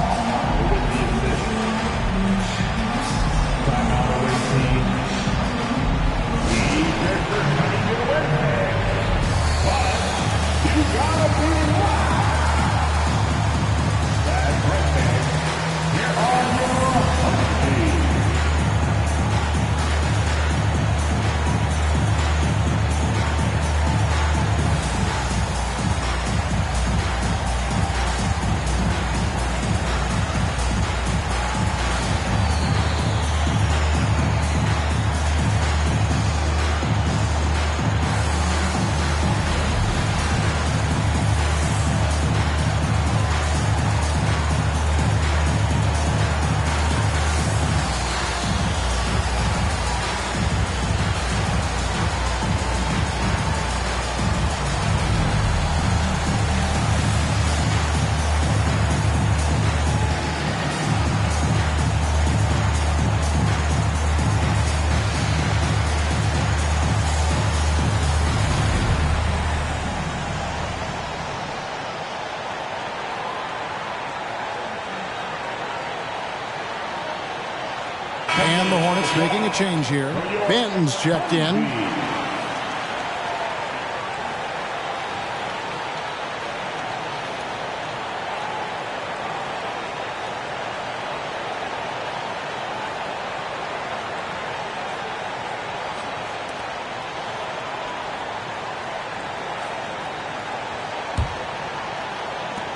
S1: And the Hornets making a change here. Benton's checked in.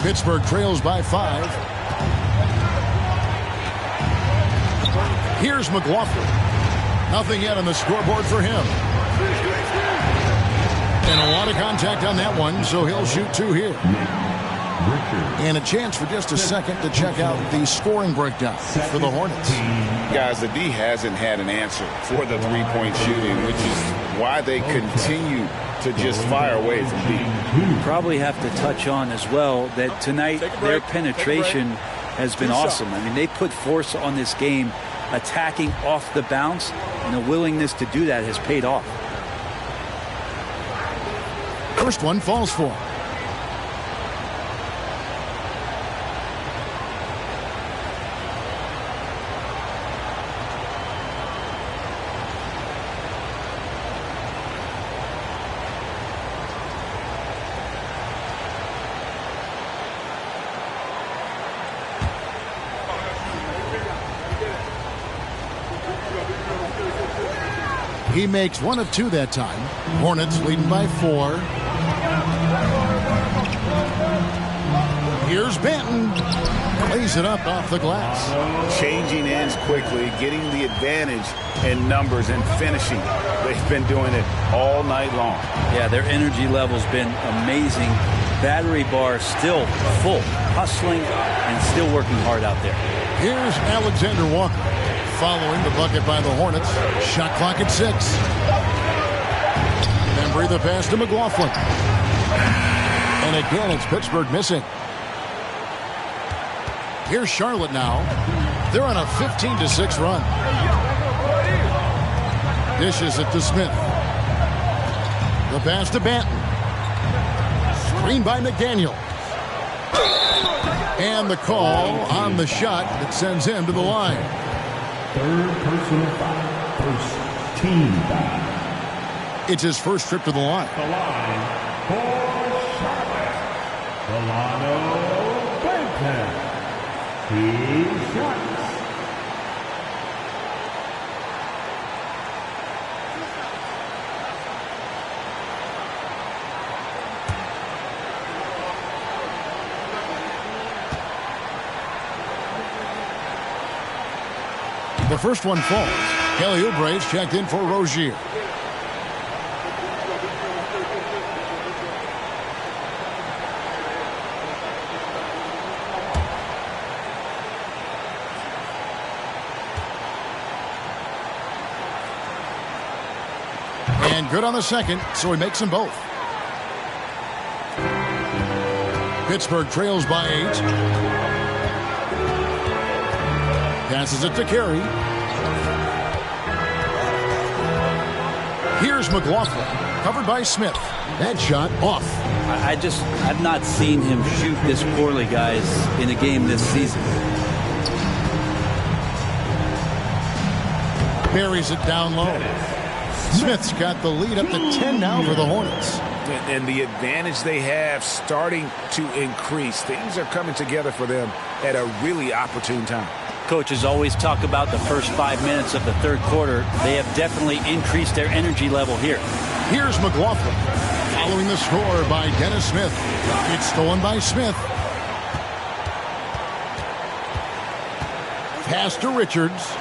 S1: Pittsburgh trails by 5. Here's McLaughlin. Nothing yet on the scoreboard for him. And a lot of contact on that one, so he'll shoot 2 here. And a chance for just a second to check out the scoring breakdown for the Hornets.
S3: Guys, the D hasn't had an answer for the three-point shooting, which is why they continue to just fire away from deep.
S2: Probably have to touch on as well that tonight their penetration has been awesome. I mean, they put force on this game, attacking off the bounce, and the willingness to do that has paid off.
S1: First one falls for him. He makes 1 of 2 that time. Hornets leading by 4. Here's Benton. Lays it up off the glass.
S3: Changing ends quickly, getting the advantage in numbers and finishing. They've been doing it all night long.
S2: Yeah, their energy level's been amazing. Battery bar still full, hustling and still working hard out there.
S1: Here's Alexander Walker. Following the bucket by the Hornets. Shot clock at 6. Embry the pass to McLaughlin. And again, it's Pittsburgh missing. Here's Charlotte now. They're on a 15-6 run. Dishes it to Smith. The pass to Banton. Screen by McDaniel. And the call on the shot that sends him to the line.
S4: Third personal foul. First team foul.
S1: It's his first trip to the line.
S4: The line for Charlotte. Delano Benton. He shots.
S1: The first one falls. Kelly Oubre's checked in for Rozier. And good on the second, so he makes them both. Pittsburgh trails by 8. Passes it to Carey. Here's McLaughlin, covered by Smith. That shot off.
S2: I've not seen him shoot this poorly, guys, in a game this season.
S1: Buries it down low. Smith's got the lead up to 10 now for the Hornets.
S6: And the advantage they have starting to increase. Things are coming together for them at a really opportune time.
S2: Coaches always talk about the first 5 minutes of the third quarter. They have definitely increased their energy level here.
S1: Here's McLaughlin. Following the score by Dennis Smith. It's stolen by Smith. Pass to Richards.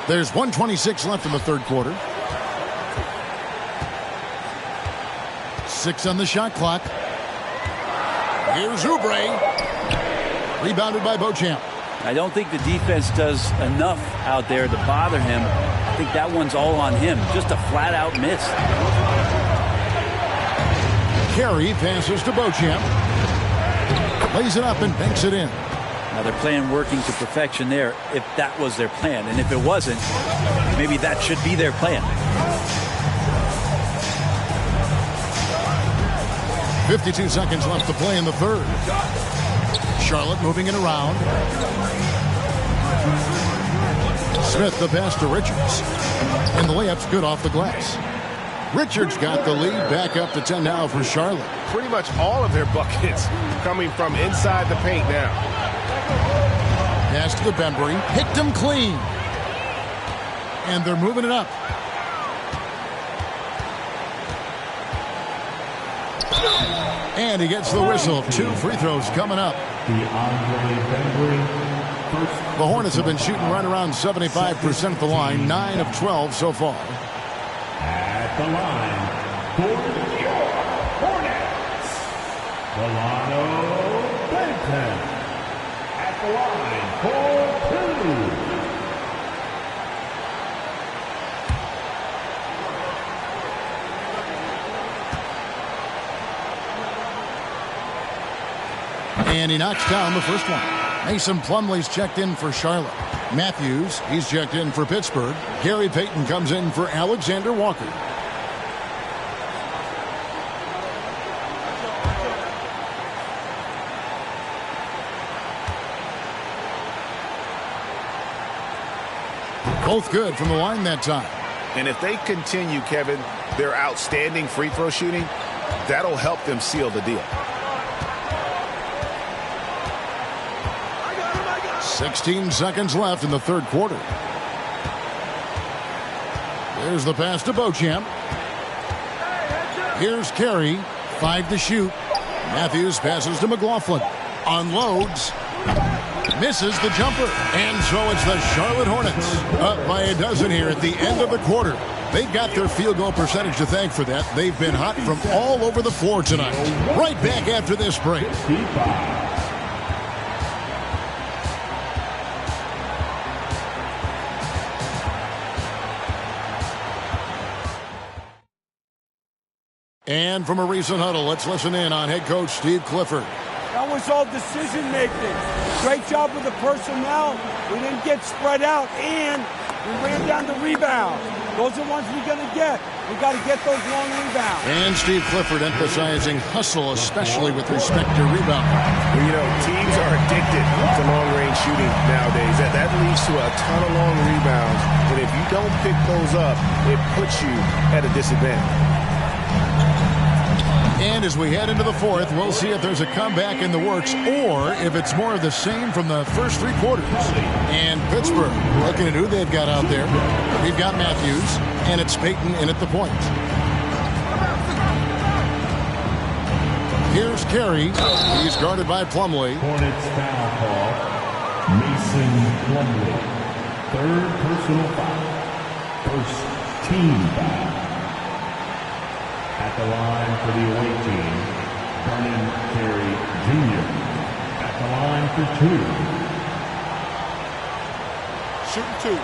S1: There's 1:26 left in the third quarter. 6 on the shot clock. Here's Oubre. Rebounded by Beauchamp.
S2: I don't think the defense does enough out there to bother him. I think that one's all on him. Just a flat-out miss.
S1: Carey passes to Beauchamp. Lays it up and banks it in.
S2: Now their plan working to perfection there, if that was their plan. And if it wasn't, maybe that should be their plan.
S1: 52 seconds left to play in the third. Charlotte moving it around. Smith the pass to Richards. And the layup's good off the glass. Richards got the lead back up to 10 now for Charlotte.
S6: Pretty much all of their buckets coming from inside the paint now.
S1: Pass to the Bembry. Picked him clean. And they're moving it up. And he gets the whistle. 2 free throws coming up. The Hornets have been shooting right around 75% at the line. 9 of 12 so far.
S4: At the line for your Hornets, Delano Benton. At the line for 2.
S1: And he knocks down the first one. Mason Plumlee's checked in for Charlotte. Matthews, he's checked in for Pittsburgh. Gary Payton comes in for Alexander Walker. Both good from the line that time.
S6: And if they continue, Kevin, their outstanding free throw shooting, that'll help them seal the deal.
S1: 16 seconds left in the third quarter. There's the pass to Beauchamp. Here's Carey. 5 to shoot. Matthews passes to McLaughlin. Unloads. Misses the jumper. And so it's the Charlotte Hornets up by a dozen here at the end of the quarter. They've got their field goal percentage to thank for that. They've been hot from all over the floor tonight. Right back after this break. And from a recent huddle, let's listen in on head coach Steve Clifford.
S10: That was all decision making. Great job with the personnel. We didn't get spread out, and we ran down the rebound. Those are the ones we're going to get. We got to get those long rebounds.
S1: And Steve Clifford emphasizing hustle, especially with respect to rebounding.
S6: Well, you know, teams are addicted to long-range shooting nowadays. That leads to a ton of long rebounds. And if you don't pick those up, it puts you at a disadvantage.
S1: And as we head into the fourth, we'll see if there's a comeback in the works or if it's more of the same from the first 3 quarters. And Pittsburgh, looking at who they've got out there. We've got Matthews, and it's Payton in at the point. Here's Carey. He's guarded by Plumlee.
S4: Hornets foul call. Mason Plumlee. 3rd personal foul. 1st team foul. At the line for the away team, Vernon Carey Jr. At the line for 2.
S5: Shooting
S1: 2.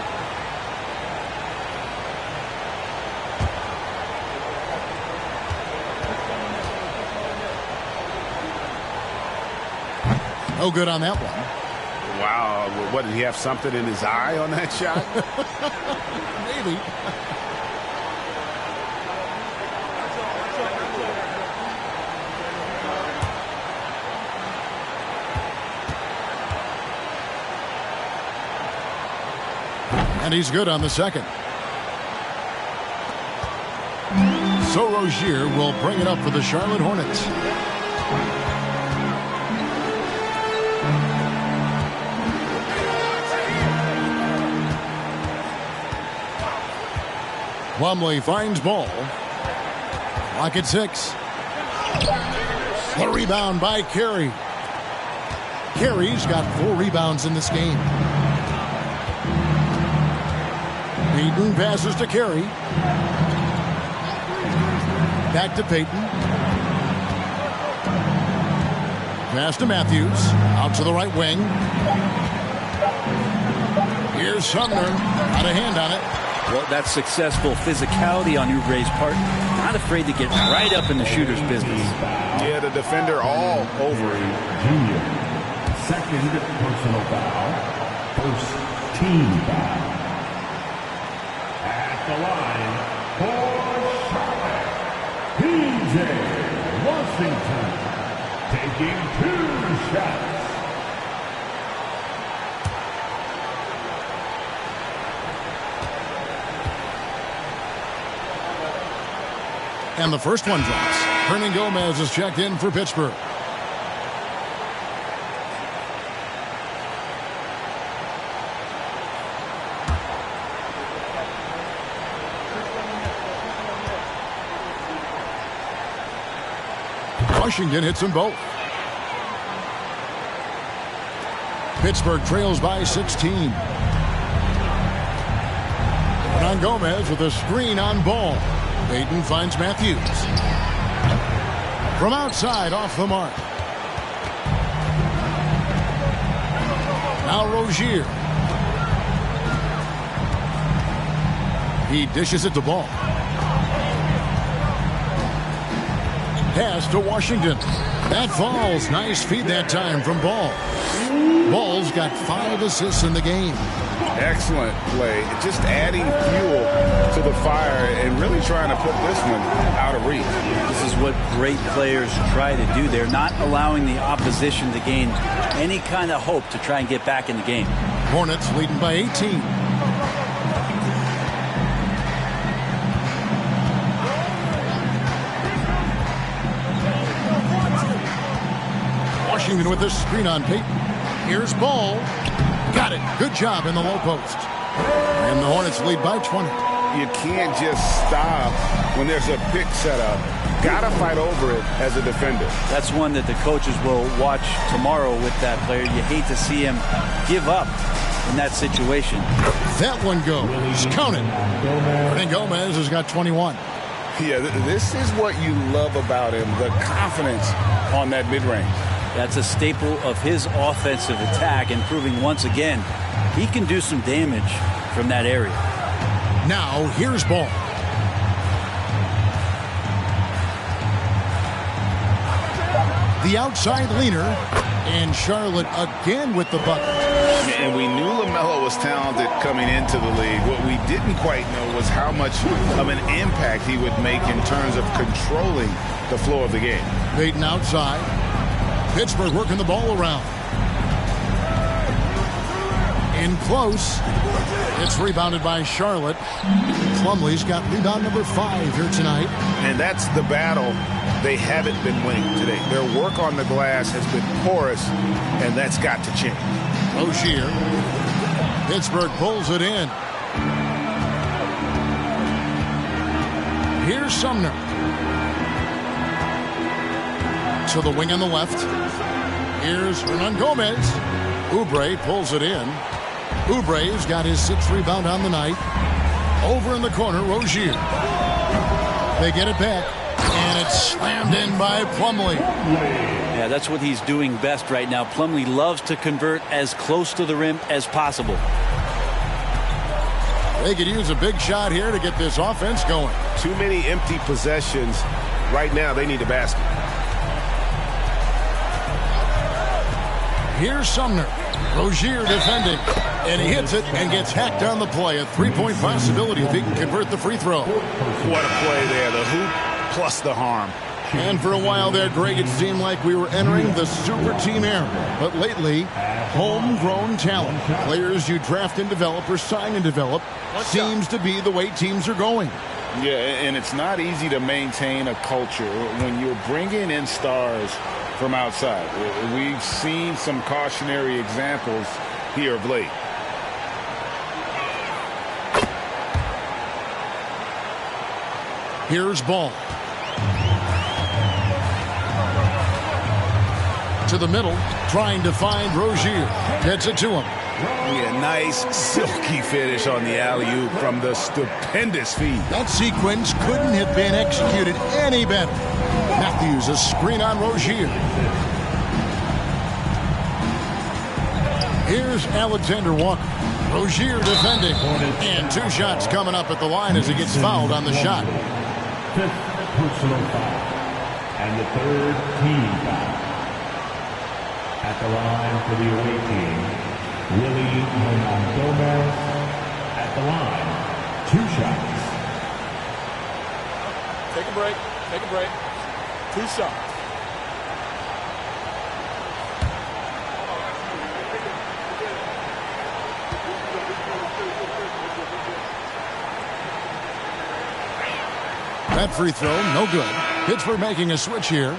S1: No good on that one.
S6: Wow. What, did he have something in his eye on that shot?
S1: Maybe. And he's good on the second. So Rozier will bring it up for the Charlotte Hornets. Plumlee finds ball. Clock at 6. The rebound by Carey. Carey's got 4 rebounds in this game. Payton passes to Carey. Back to Payton. Pass to Matthews. Out to the right wing. Here's Sumner. Got a hand on it.
S2: Well, that's successful physicality on Oubre's part. Not afraid to get right up in the shooter's business.
S6: Yeah, the defender all over him.
S4: Jr. 2nd personal foul. 1st team foul. At the line for Charlotte, P.J. Washington taking 2 shots.
S1: And the first one drops. Hernan Gomez is checked in for Pittsburgh. Washington hits them both. Pittsburgh trails by 16. Hernan Gomez with a screen on Ball. Payton finds Matthews. From outside, off the mark. Now Rozier. He dishes it to Ball. Pass to Washington. That falls. Nice feed that time from Ball. Ball's got 5 assists in the game.
S3: Excellent play. Just adding fuel to the fire and really trying to put this one out of reach.
S2: This is what great players try to do. They're not allowing the opposition to gain any kind of hope to try and get back in the game.
S1: Hornets leading by 18. Washington with a screen on Payton. Here's Ball. Got it. Good job in the low post. And the Hornets lead by 20.
S3: You can't just stop when there's a pick set up. Got to fight over it as a defender.
S2: That's one that the coaches will watch tomorrow with that player. You hate to see him give up in that situation.
S1: That one goes. Count it. Hernan Gomez has got 21.
S3: Yeah, this is what you love about him, the confidence on that mid-range.
S2: That's a staple of his offensive attack, and proving once again he can do some damage from that area.
S1: Now here's Ball. The outside leaner, and Charlotte again with the bucket.
S3: And we knew LaMelo was talented coming into the league. What we didn't quite know was how much of an impact he would make in terms of controlling the flow of the game.
S1: Payton outside. Pittsburgh working the ball around. In close. It's rebounded by Charlotte. Plumlee's got rebound number 5 here tonight.
S3: And that's the battle they haven't been winning today. Their work on the glass has been porous, and that's got to change.
S1: Rozier. Pittsburgh pulls it in. Here's Sumner. To the wing on the left. Here's Hernan Gomez. Oubre pulls it in. Oubre's got his 6th rebound on the night. Over in the corner, Rozier. They get it back, and it's slammed in by Plumlee.
S2: Yeah, that's what he's doing best right now. Plumlee loves to convert as close to the rim as possible.
S1: They could use a big shot here to get this offense going.
S6: Too many empty possessions. Right now, they need a basket.
S1: Here's Sumner. Rozier defending. And he hits it and gets hacked on the play. A 3-point possibility if he can convert the free throw.
S3: What a play there. The hoop plus the harm.
S1: And for a while there, Greg, it seemed like we were entering the super team era. But lately, homegrown talent, players you draft and develop or sign and develop, seems to be the way teams are going.
S3: Yeah, and it's not easy to maintain a culture when you're bringing in stars from outside. We've seen some cautionary examples here of late.
S1: Here's Ball. To the middle, trying to find Rozier. Gets it to him.
S3: Yeah, nice silky finish on the alley-oop from the stupendous feed.
S1: That sequence couldn't have been executed any better. Matthews, a screen on Rozier. Here's Alexander Walker. Rozier defending. And 2 shots coming up at the line as he gets fouled on the shot.
S4: 5th personal foul. And the 3rd team foul. At the line for the away team, Willie Hernan Gomez. At the line, 2 shots.
S5: Take a break. Take a break. 2 shots.
S1: That free throw, no good. Pittsburgh making a switch here.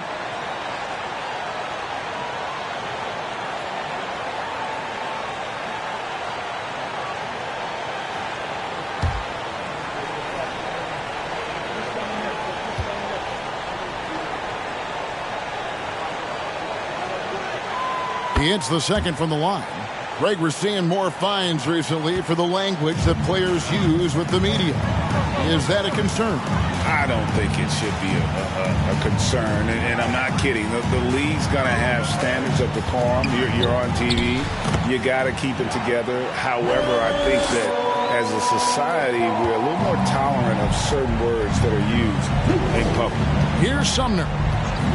S1: He hits the second from the line. Greg, we're seeing more fines recently for the language that players use with the media. Is that a concern?
S3: I don't think it should be a concern, and I'm not kidding. The league's going to have standards of decorum. You're on TV. You got to keep it together. However, I think that as a society, we're a little more tolerant of certain words that are used in public.
S1: Here's Sumner.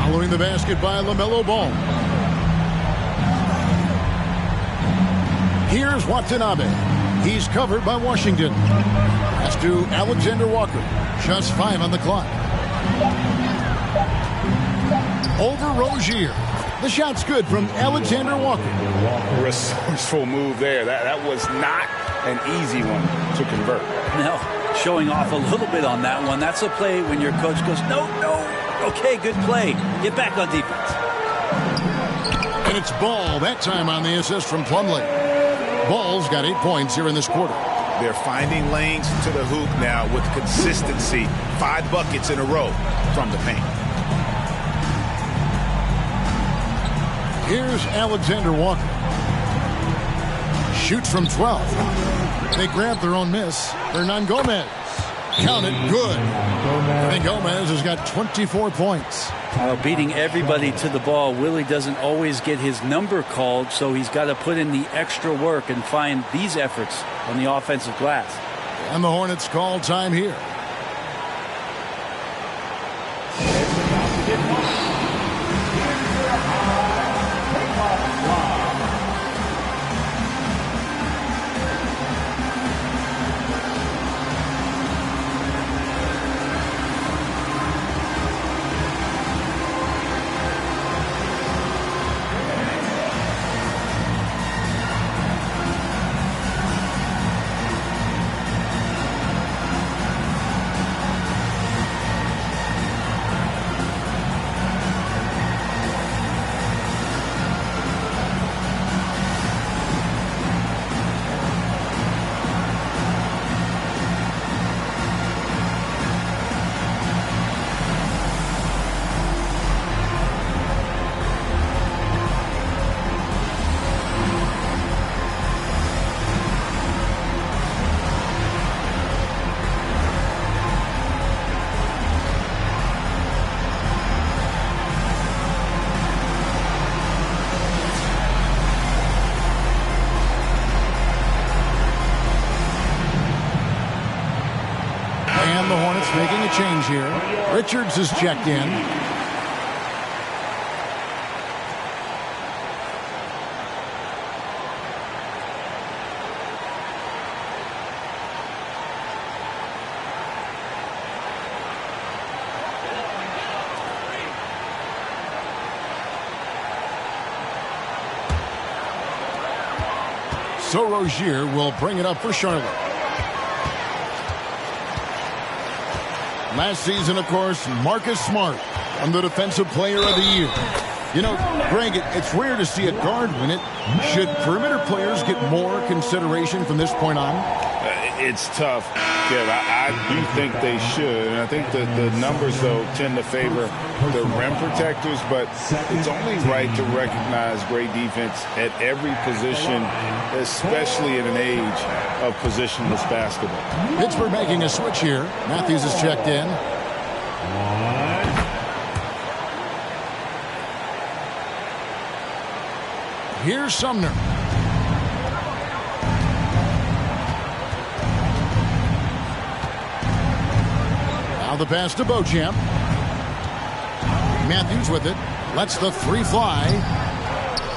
S1: Following the basket by LaMelo Ball. Here's Watanabe. He's covered by Washington. Pass to Alexander Walker. Just 5 on the clock. Over Rozier. The shot's good from Alexander Walker.
S3: Resourceful move there. That was not an easy one to convert.
S2: No, showing off a little bit on that one. That's a play when your coach goes, no. Okay, good play. Get back on defense.
S1: And it's Ball that time on the assist from Plumlee. Ball's got 8 points here in this quarter.
S3: They're finding lanes to the hoop now with consistency. 5 buckets in a row from the paint.
S1: Here's Alexander Walker. Shoots from 12. They grab their own miss. Hernan Gomez. Count it, good. And Gomez has got 24 points.
S2: Beating everybody to the ball, Willie doesn't always get his number called, so he's got to put in the extra work and find these efforts on the offensive glass.
S1: And the Hornets call time here. And the Hornets making a change here. Richards is checked in. So Rozier will bring it up for Charlotte. Last season, of course, Marcus Smart won the Defensive Player of the Year. You know, Greg, it's rare to see a guard win it. Should perimeter players get more consideration from this point on?
S3: It's tough, Kev. I do think they should. And I think the numbers, though, tend to favor the rim protectors. But it's only right to recognize great defense at every position, especially in an age of positionless basketball.
S1: Pittsburgh making a switch here. Matthews is checked in. Here's Sumner. Now the pass to Beauchamp. Matthews with it. Lets the three fly.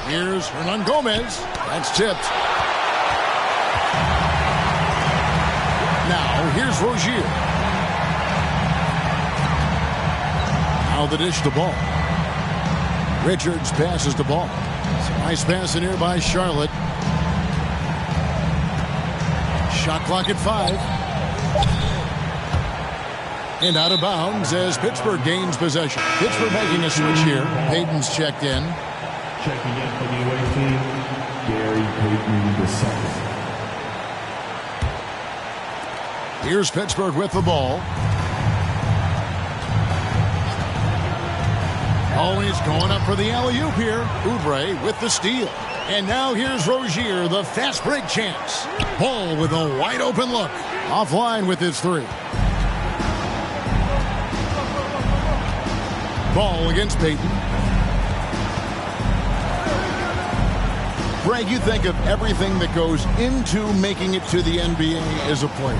S1: Here's Hernan Gomez. That's tipped. Now here's Rozier. Now the dish to Ball. Richards passes the ball. Nice pass in here by Charlotte. Shot clock at 5. And out of bounds as Pittsburgh gains possession. Pittsburgh making a switch here. Payton's checked in.
S4: Checking in for the away team, Gary Payton II.
S1: Here's Pittsburgh with the ball. Oh, he's going up for the alley-oop here. Oubre with the steal. And now here's Rozier, the fast break chance. Ball with a wide open look. Offline with his three. Ball against Payton. Greg, you think of everything that goes into making it to the NBA as a player.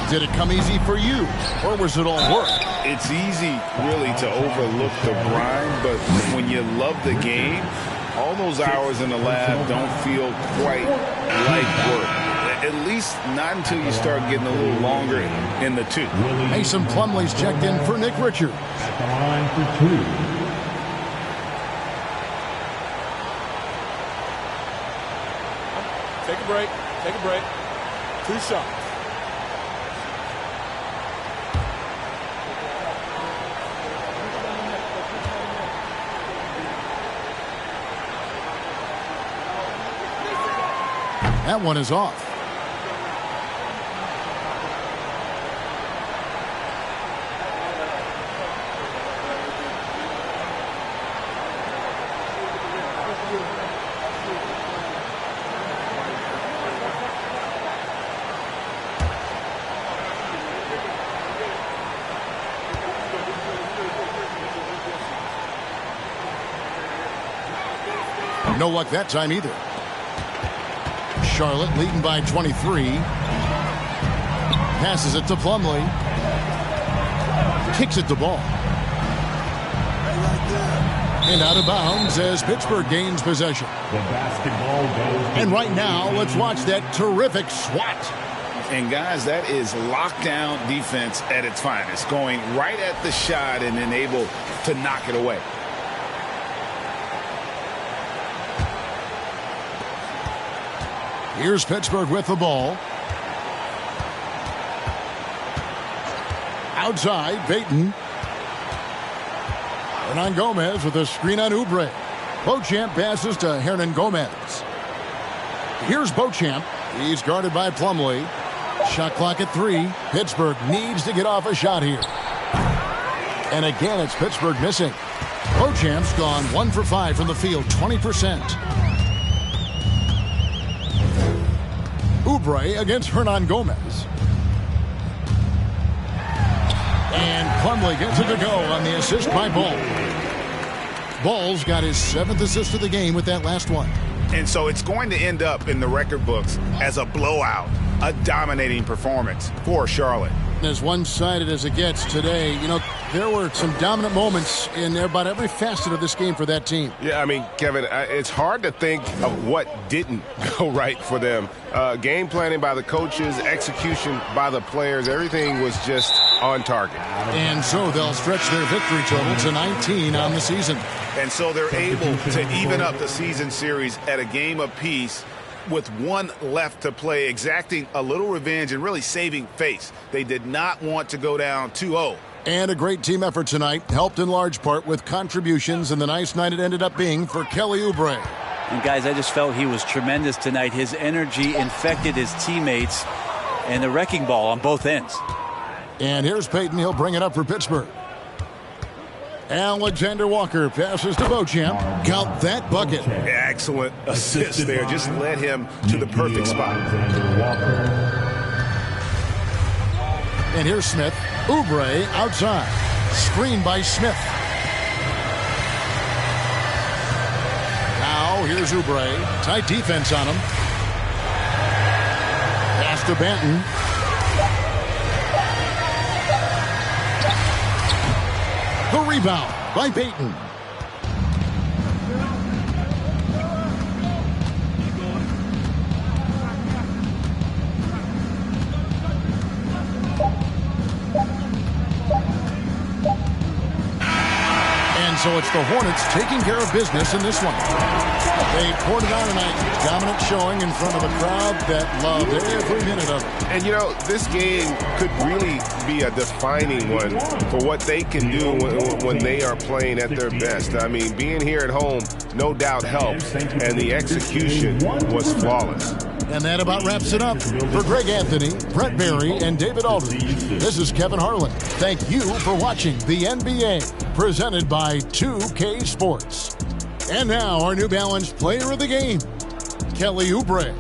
S1: Did it come easy for you, or was it all work?
S3: It's easy, really, to overlook the grind, but when you love the game, all those hours in the lab don't feel quite like work. At least not until you start getting a little longer in the tooth.
S1: Mason Plumlee's checked in for Nick Richards.
S4: At the line for two.
S5: Take a break. Take a break. 2 shots.
S1: That one is off. No luck that time either. Charlotte leading by 23. Passes it to Plumlee. Kicks it to Ball. And out of bounds as Pittsburgh gains possession.
S4: The basketball goes.
S1: And right now, let's watch that terrific swat.
S3: And guys, that is lockdown defense at its finest. Going right at the shot and then able to knock it away.
S1: Here's Pittsburgh with the ball. Outside, Payton. Hernan Gomez with a screen on Oubre. Beauchamp passes to Hernan Gomez. Here's Beauchamp. He's guarded by Plumlee. Shot clock at 3. Pittsburgh needs to get off a shot here. And again, it's Pittsburgh missing. Beauchamp's gone 1 for 5 from the field, 20%. Oubre against Hernan Gomez. And Plumlee gets it to go on the assist by Ball. Ball's got his 7th assist of the game with that last one.
S3: And so it's going to end up in the record books as a blowout, a dominating performance for Charlotte.
S1: As one-sided as it gets today, you know, there were some dominant moments in about every facet of this game for that team.
S6: Yeah, I mean, Kevin, it's hard to think of what didn't go right for them. Game planning by the coaches, execution by the players, everything was just on target.
S1: And so they'll stretch their victory total to 19 on the season.
S3: And so they're able to even up the season series at a game apiece with 1 left to play, exacting a little revenge and really saving face. They did not want to go down 2-0.
S1: And a great team effort tonight, helped in large part with contributions, and the nice night it ended up being for Kelly Oubre.
S2: And guys, I just felt he was tremendous tonight. His energy infected his teammates, and the wrecking ball on both ends.
S1: And here's Payton. He'll bring it up for Pittsburgh. Alexander Walker passes to Beauchamp. Count that bucket.
S3: Excellent assist there. Just led him to the perfect spot.
S1: And here's Smith. Oubre outside. Screen by Smith. Now here's Oubre. Tight defense on him. Pass to Banton. The rebound by Payton. And And so it's the Hornets taking care of business in this one. They poured it on tonight. Dominant showing in front of a crowd that loved every minute of it.
S6: And, you know, this game could really be a defining one for what they can do when they are playing at their best. I mean, being here at home, no doubt helps, and the execution was flawless.
S1: And that about wraps it up. For Greg Anthony, Brett Barry, and David Aldridge, this is Kevin Harlan. Thank you for watching the NBA, presented by 2K Sports. And now our New Balance Player of the Game, Kelly Oubre.